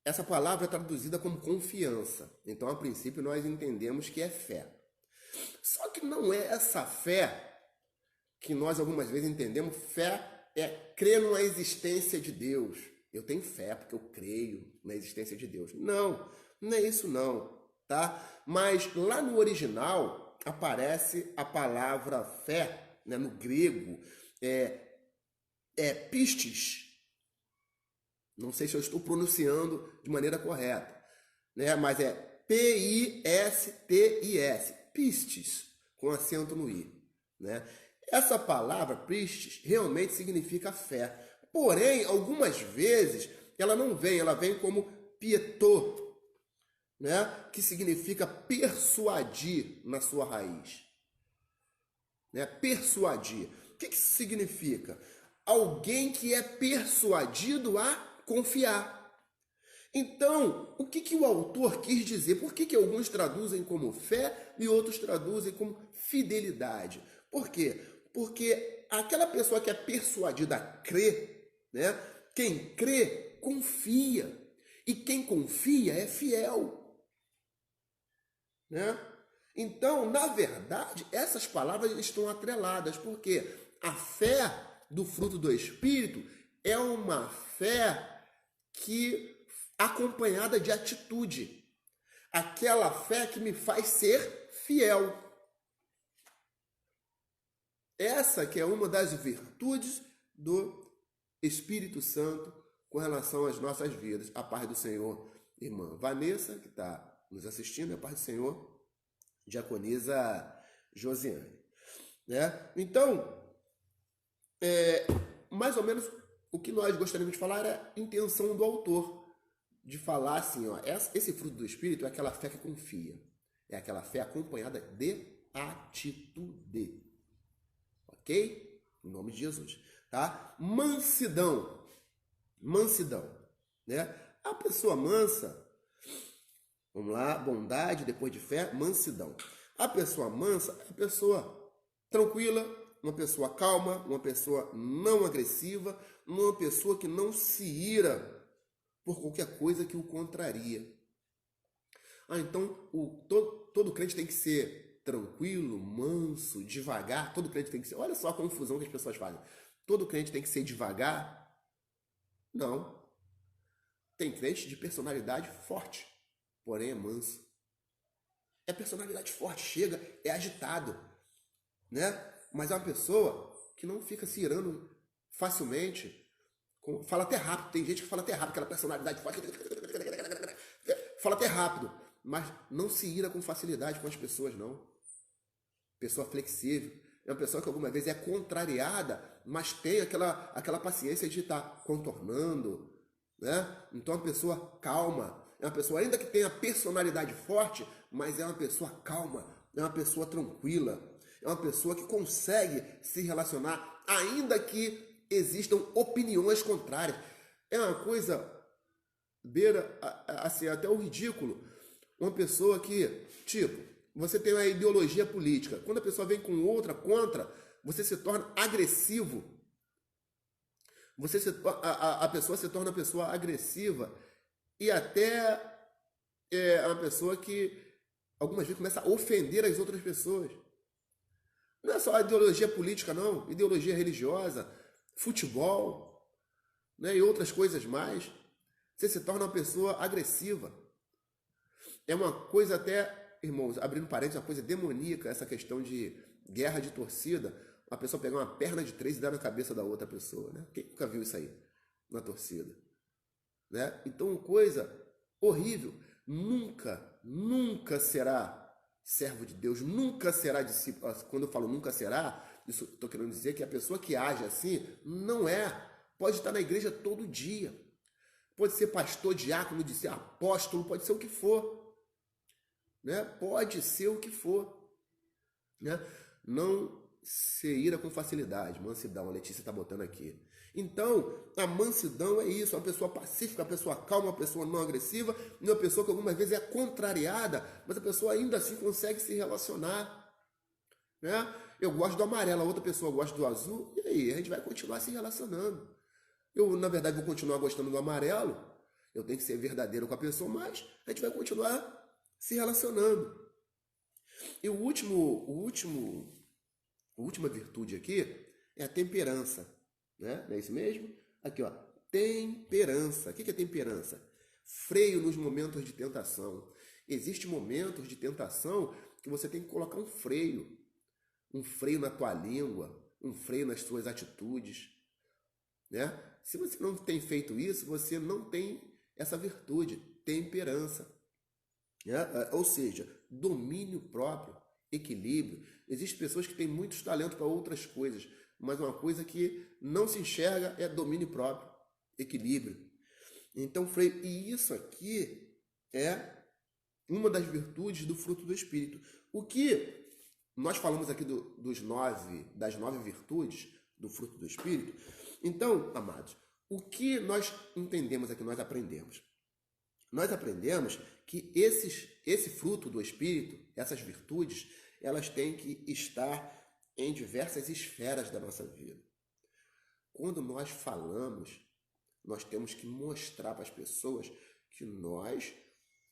essa palavra é traduzida como confiança. Então, a princípio, nós entendemos que é fé. Só que não é essa fé que nós algumas vezes entendemos. Fé é crer na existência de Deus. Eu tenho fé porque eu creio na existência de Deus. Não é isso não, tá? Mas lá no original aparece a palavra fé, né? No grego, pistis. Não sei se eu estou pronunciando de maneira correta, né? Mas é P-I-S-T-I-S, pistis, com acento no I, né? Essa palavra pistis realmente significa fé. Porém, algumas vezes ela não vem, ela vem como pietô, né? Que significa persuadir na sua raiz, né? Persuadir. O que isso significa? Alguém que é persuadido a confiar. Então, o que o autor quis dizer? Por que alguns traduzem como fé e outros traduzem como fidelidade? Por quê? Porque aquela pessoa que é persuadida a crer, né? Quem crê, confia. E quem confia é fiel. Né? Então, na verdade, essas palavras estão atreladas, porque a fé do fruto do Espírito é uma fé que acompanhada de atitude. Aquela fé que me faz ser fiel. Essa que é uma das virtudes do Espírito Santo com relação às nossas vidas. A paz do Senhor, irmã Vanessa, que está nos assistindo, a paz do Senhor, diaconisa Josiane. Né? Então, mais ou menos o que nós gostaríamos de falar é a intenção do autor, de falar assim, ó, esse fruto do Espírito é aquela fé que confia, é aquela fé acompanhada de atitude. Ok? Em nome de Jesus. Tá? Mansidão. Né? A pessoa mansa, vamos lá, bondade, depois de fé, mansidão. A pessoa mansa é a pessoa tranquila, uma pessoa calma, uma pessoa não agressiva, uma pessoa que não se ira por qualquer coisa que o contraria. Então, todo crente tem que ser tranquilo, manso, devagar. Todo crente tem que ser... Olha só a confusão que as pessoas fazem. Todo crente tem que ser devagar? Não. Tem crente de personalidade forte, porém é manso. É personalidade forte, chega, é agitado, né? Mas é uma pessoa que não fica se irando facilmente. Fala até rápido, tem gente que fala até rápido, aquela personalidade forte. Fala até rápido, mas não se ira com facilidade com as pessoas, não. Pessoa flexível. É uma pessoa que algumas vezes é contrariada, mas tem aquela paciência de estar contornando, né? Então é uma pessoa calma. É uma pessoa ainda que tenha personalidade forte, mas é uma pessoa calma, é uma pessoa tranquila, é uma pessoa que consegue se relacionar, ainda que existam opiniões contrárias. É uma coisa, beira assim, até o ridículo. Uma pessoa que, tipo, você tem uma ideologia política. Quando a pessoa vem com outra contra, você se torna agressivo. A pessoa se torna uma pessoa agressiva e até uma pessoa que algumas vezes começa a ofender as outras pessoas. Não é só a ideologia política, não. Ideologia religiosa, futebol, né, e outras coisas mais. Você se torna uma pessoa agressiva. É uma coisa até, irmãos, abrindo parênteses, uma coisa demoníaca, essa questão de guerra de torcida. Uma pessoa pegar uma perna de 3 e dar na cabeça da outra pessoa, né? Quem nunca viu isso aí na torcida? Né? Então, coisa horrível. Nunca será servo de Deus, nunca será discípulo. Quando eu falo nunca será, isso estou querendo dizer que a pessoa que age assim não é. Pode estar na igreja todo dia. Pode ser pastor, diácono, de ser apóstolo, pode ser o que for. Né? Pode ser o que for. Né? Não se ira com facilidade. Mansidão, a Letícia está botando aqui. Então, a mansidão é isso, uma pessoa pacífica, uma pessoa calma, uma pessoa não agressiva, uma pessoa que algumas vezes é contrariada, mas a pessoa ainda assim consegue se relacionar. Né? Eu gosto do amarelo, a outra pessoa gosta do azul, e aí a gente vai continuar se relacionando. Eu, na verdade, vou continuar gostando do amarelo, eu tenho que ser verdadeiro com a pessoa, mas a gente vai continuar se relacionando. E a última virtude aqui é a temperança. Né? Não é isso mesmo? Aqui, ó, temperança. O que é temperança? Freio nos momentos de tentação. Existem momentos de tentação que você tem que colocar um freio na tua língua, um freio nas tuas atitudes. Né? Se você não tem feito isso, você não tem essa virtude, temperança. Né? Ou seja, domínio próprio, equilíbrio. Existem pessoas que têm muitos talentos para outras coisas, mas uma coisa que não se enxerga é domínio próprio, equilíbrio. Então, freio, e isso aqui é uma das virtudes do fruto do Espírito. O que nós falamos aqui das 9 virtudes do fruto do Espírito. Então, amados, o que nós entendemos aqui, nós aprendemos? Nós aprendemos que esse fruto do Espírito, essas virtudes, elas têm que estar em diversas esferas da nossa vida. Quando nós falamos, nós temos que mostrar para as pessoas que nós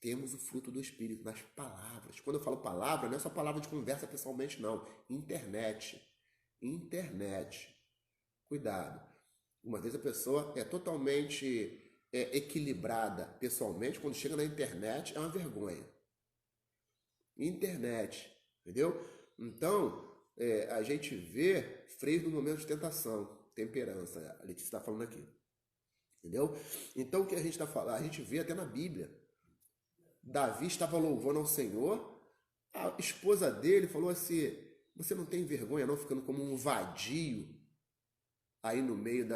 temos o fruto do Espírito nas palavras. Quando eu falo palavra, não é só palavra de conversa pessoalmente, não. Internet. Cuidado. Uma vez a pessoa é totalmente equilibrada pessoalmente, quando chega na internet é uma vergonha. Internet, entendeu? Então, a gente vê freio no momento de tentação, temperança, a Letícia está falando aqui. Entendeu? Então, o que a gente está falando? A gente vê até na Bíblia. Davi estava louvando ao Senhor, a esposa dele falou assim, você não tem vergonha não, ficando como um vadio aí no meio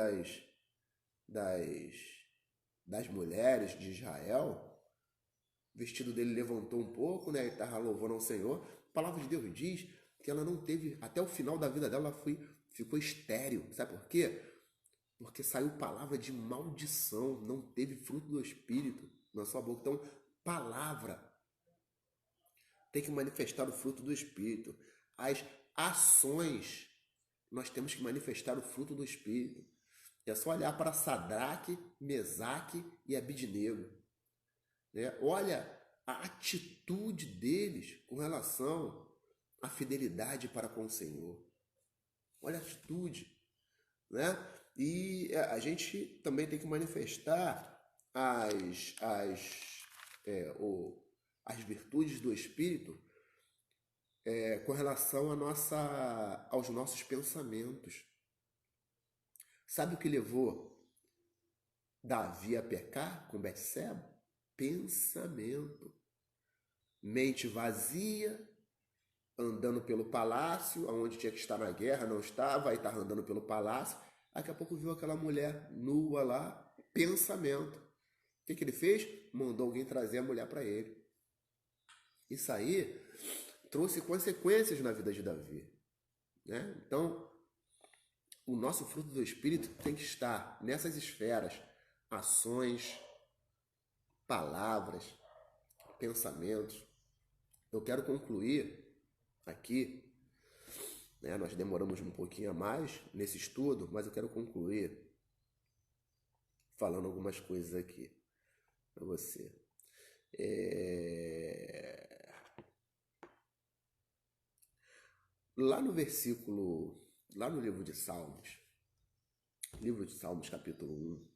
das mulheres de Israel? O vestido dele levantou um pouco, né? Ele estava louvando ao Senhor. A palavra de Deus diz que ela não teve, até o final da vida dela, ela ficou estéril. Sabe por quê? Porque saiu palavra de maldição, não teve fruto do Espírito na sua boca. Então, palavra tem que manifestar o fruto do Espírito. As ações, nós temos que manifestar o fruto do Espírito. É só olhar para Sadraque, Mesaque e Abidnego. Né? Olha a atitude deles com relação à fidelidade para com o Senhor. Olha a atitude. Né? E a gente também tem que manifestar as virtudes do Espírito com relação aos nossos pensamentos. Sabe o que levou Davi a pecar com Betseba? Pensamento. Mente vazia, andando pelo palácio, onde tinha que estar na guerra, não estava, aí estava andando pelo palácio. Daqui a pouco viu aquela mulher nua lá, pensamento. O que ele fez? Mandou alguém trazer a mulher para ele. Isso aí trouxe consequências na vida de Davi, né? Então, o nosso fruto do Espírito tem que estar nessas esferas: ações, palavras, pensamentos. Eu quero concluir aqui, né? Nós demoramos um pouquinho a mais nesse estudo, mas eu quero concluir falando algumas coisas aqui para você. Lá no livro de Salmos capítulo 1,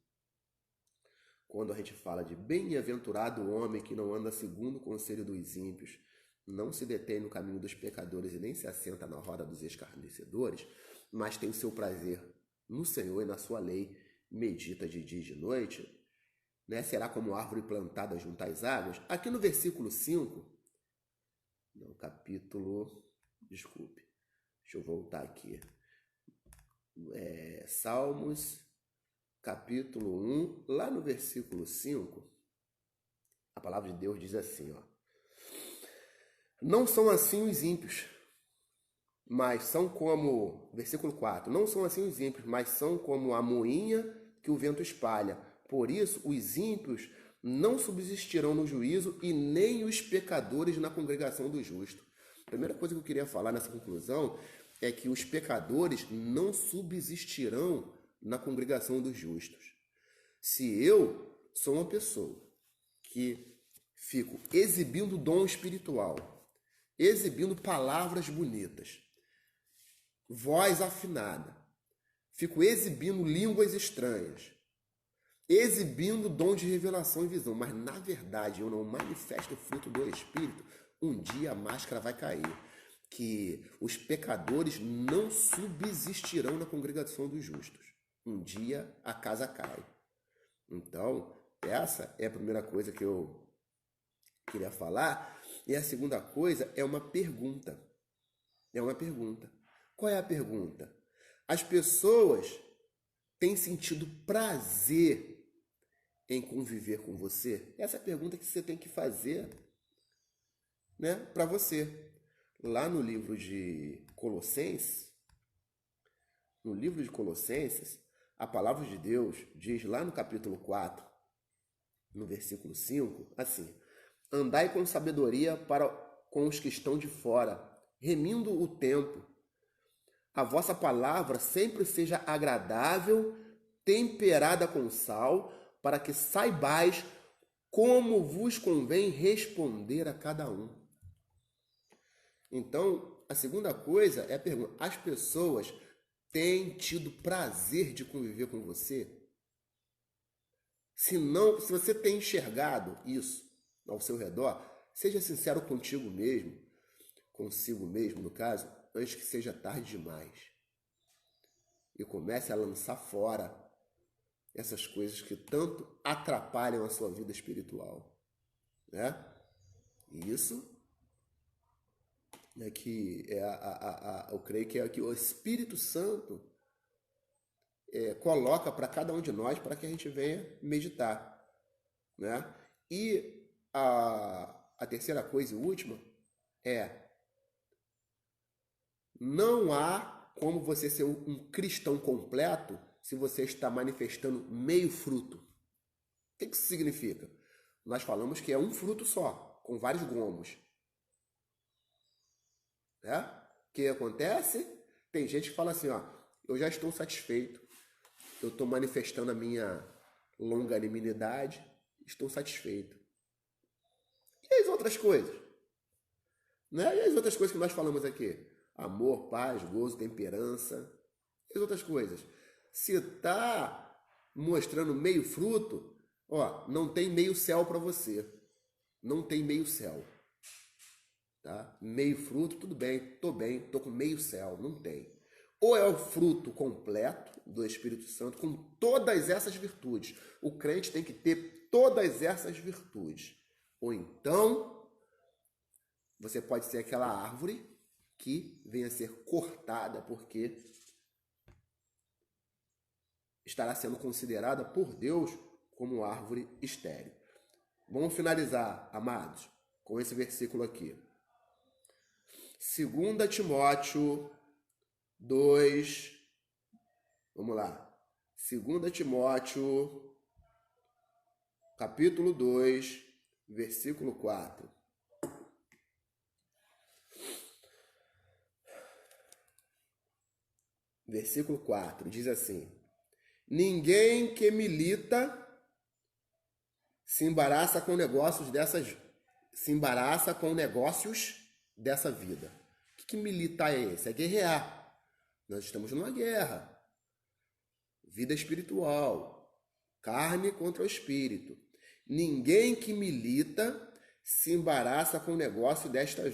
quando a gente fala de bem-aventurado o homem que não anda segundo o conselho dos ímpios, não se detém no caminho dos pecadores e nem se assenta na roda dos escarnecedores, mas tem o seu prazer no Senhor e na sua lei, medita de dia e de noite, né? Será como árvore plantada junto às águas. Aqui no versículo 5, não, desculpe, deixa eu voltar aqui. Salmos, capítulo 1, lá no versículo 5, a palavra de Deus diz assim, ó: não são assim os ímpios, mas são como, versículo 4, não são assim os ímpios, mas são como a moinha que o vento espalha. Por isso, os ímpios não subsistirão no juízo e nem os pecadores na congregação dos justos. A primeira coisa que eu queria falar nessa conclusão é que os pecadores não subsistirão na congregação dos justos. Se eu sou uma pessoa que fico exibindo dom espiritual, exibindo palavras bonitas, voz afinada, fico exibindo línguas estranhas, exibindo dom de revelação e visão, mas na verdade eu não manifesto o fruto do Espírito, um dia a máscara vai cair. Que os pecadores não subsistirão na congregação dos justos. Um dia a casa cai. Então, essa é a primeira coisa que eu queria falar. E a segunda coisa é uma pergunta. Qual é a pergunta? As pessoas têm sentido prazer em conviver com você? Essa é a pergunta que você tem que fazer, né, para você. Lá no livro de Colossenses, a palavra de Deus diz lá no capítulo 4, no versículo 5, assim: andai com sabedoria para com os que estão de fora, remindo o tempo. A vossa palavra sempre seja agradável, temperada com sal, para que saibais como vos convém responder a cada um. Então, a segunda coisa é a pergunta: as pessoas têm tido prazer de conviver com você? Se não, se você tem enxergado isso ao seu redor, seja sincero contigo mesmo, consigo mesmo, no caso, antes que seja tarde demais. E comece a lançar fora essas coisas que tanto atrapalham a sua vida espiritual, né? E isso é que eu creio que é que o Espírito Santo coloca para cada um de nós para que a gente venha meditar, né? E a terceira coisa e última é: não há como você ser um cristão completo se você está manifestando meio fruto. O que isso significa? Nós falamos que é um fruto só, com vários gomos. Né? O que acontece? Tem gente que fala assim, ó: eu já estou satisfeito, eu estou manifestando a minha longanimidade, estou satisfeito. E as outras coisas? Né? E as outras coisas que nós falamos aqui? Amor, paz, gozo, temperança. E as outras coisas? Se está mostrando meio fruto, ó, não tem meio céu para você. Não tem meio céu. Tá? Meio fruto, tudo bem, tô com meio céu, não tem. Ou é o fruto completo do Espírito Santo com todas essas virtudes. O crente tem que ter todas essas virtudes. Ou então, você pode ser aquela árvore que venha a ser cortada porque estará sendo considerada por Deus como árvore estéril. Vamos finalizar, amados, com esse versículo aqui. 2 Timóteo 2, vamos lá. 2 Timóteo, capítulo 2, versículo 4. Versículo 4 diz assim: ninguém que milita se embaraça com negócios dessa vida. O que militar é esse? É guerrear. Nós estamos numa guerra. Vida espiritual. Carne contra o espírito. Ninguém que milita se embaraça com negócios desta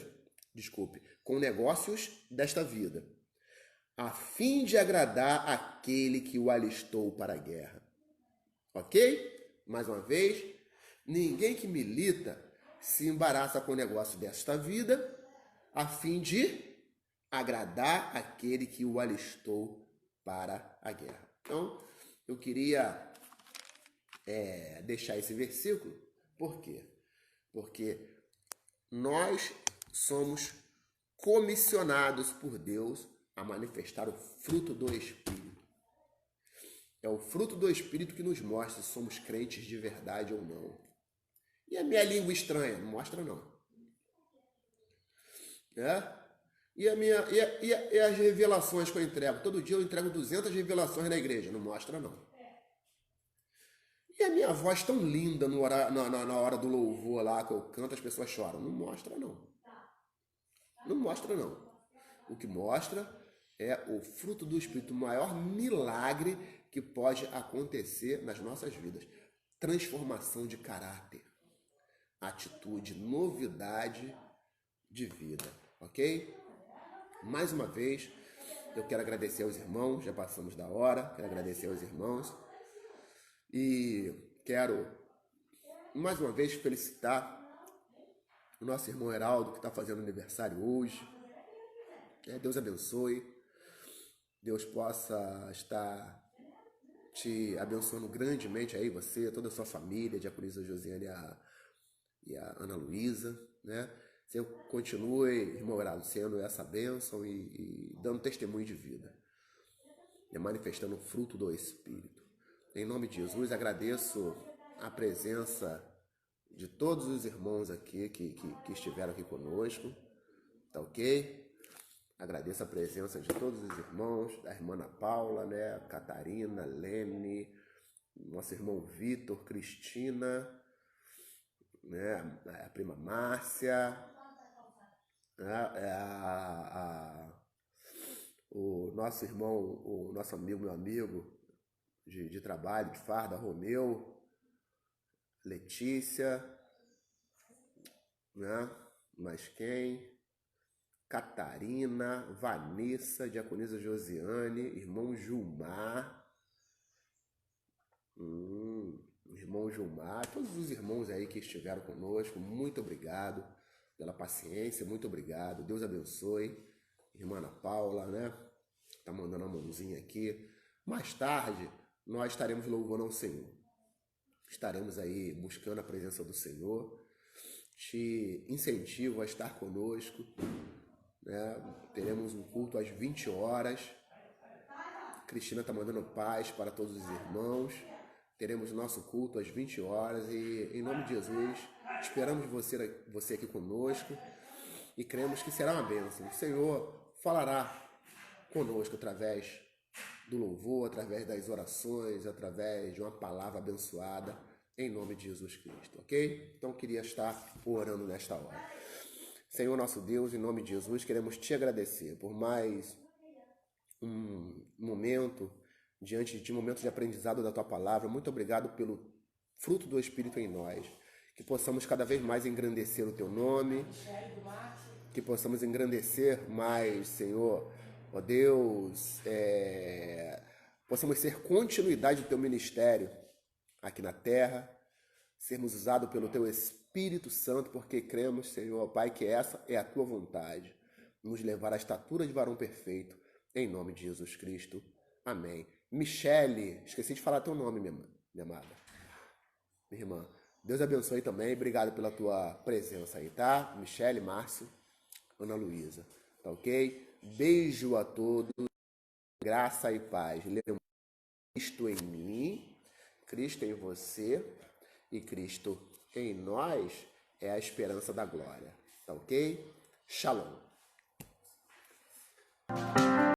vida, a fim de agradar aquele que o alistou para a guerra. Ok? Mais uma vez, ninguém que milita se embaraça com o negócio desta vida, a fim de agradar aquele que o alistou para a guerra. Então, eu queria deixar esse versículo. Por quê? Porque nós somos comissionados por Deus a manifestar o fruto do Espírito. É o fruto do Espírito que nos mostra se somos crentes de verdade ou não. E a minha língua estranha? Não mostra, não. E as revelações que eu entrego? Todo dia eu entrego 200 revelações na igreja. Não mostra, não. E a minha voz tão linda na hora do louvor lá, que eu canto, as pessoas choram. Não mostra, não. Não mostra, não. O que mostra é o fruto do Espírito, o maior milagre que pode acontecer nas nossas vidas. Transformação de caráter, atitude, novidade de vida, ok? Mais uma vez, eu quero agradecer aos irmãos, já passamos da hora, quero agradecer aos irmãos e quero, mais uma vez, felicitar o nosso irmão Heraldo, que está fazendo aniversário hoje. Deus abençoe, Deus possa estar te abençoando grandemente aí, você, toda a sua família, a diaconisa Josiane e a Ana Luísa, né? Você continue, irmão Heraldo, sendo essa bênção e dando testemunho de vida, manifestando o fruto do Espírito. Em nome de Jesus, agradeço a presença de todos os irmãos aqui que estiveram aqui conosco, tá ok? Agradeço a presença de todos os irmãos, da irmã Ana Paula, né? Catarina, Lene, nosso irmão Vitor, Cristina, né? A prima Márcia, o nosso irmão, o nosso amigo, meu amigo de trabalho, de farda, Romeu, Letícia, né? Mas quem? Catarina, Vanessa, diaconisa Josiane, irmão Gilmar, irmão Gilmar, todos os irmãos aí que estiveram conosco, muito obrigado pela paciência, muito obrigado, Deus abençoe. Irmã Ana Paula, né? Tá mandando uma mãozinha aqui. Mais tarde, nós estaremos louvando ao Senhor. Estaremos aí buscando a presença do Senhor. Te incentivo a estar conosco, né? Teremos um culto às 20 horas. Cristina está mandando paz para todos os irmãos. Teremos nosso culto às 20 horas e, em nome de Jesus, esperamos você aqui conosco e cremos que será uma bênção. O Senhor falará conosco através do louvor, através das orações, através de uma palavra abençoada, em nome de Jesus Cristo, ok? Então, eu queria estar orando nesta hora. Senhor nosso Deus, em nome de Jesus, queremos te agradecer por mais um momento, diante de momentos de aprendizado da tua palavra. Muito obrigado pelo fruto do Espírito em nós. Que possamos cada vez mais engrandecer o teu nome, que possamos engrandecer mais, Senhor, ó Deus, possamos ser continuidade do teu ministério aqui na terra, sermos usados pelo teu Espírito Santo, porque cremos, Senhor, Pai, que essa é a tua vontade, nos levar à estatura de varão perfeito, em nome de Jesus Cristo. Amém. Michele, esqueci de falar teu nome, minha amada. Minha irmã. Deus abençoe também. Obrigado pela tua presença aí, tá? Michele, Márcio, Ana Luísa. Tá ok? Beijo a todos. Graça e paz. Cristo em mim, Cristo em você e Cristo em nós é a esperança da glória. Tá ok? Shalom.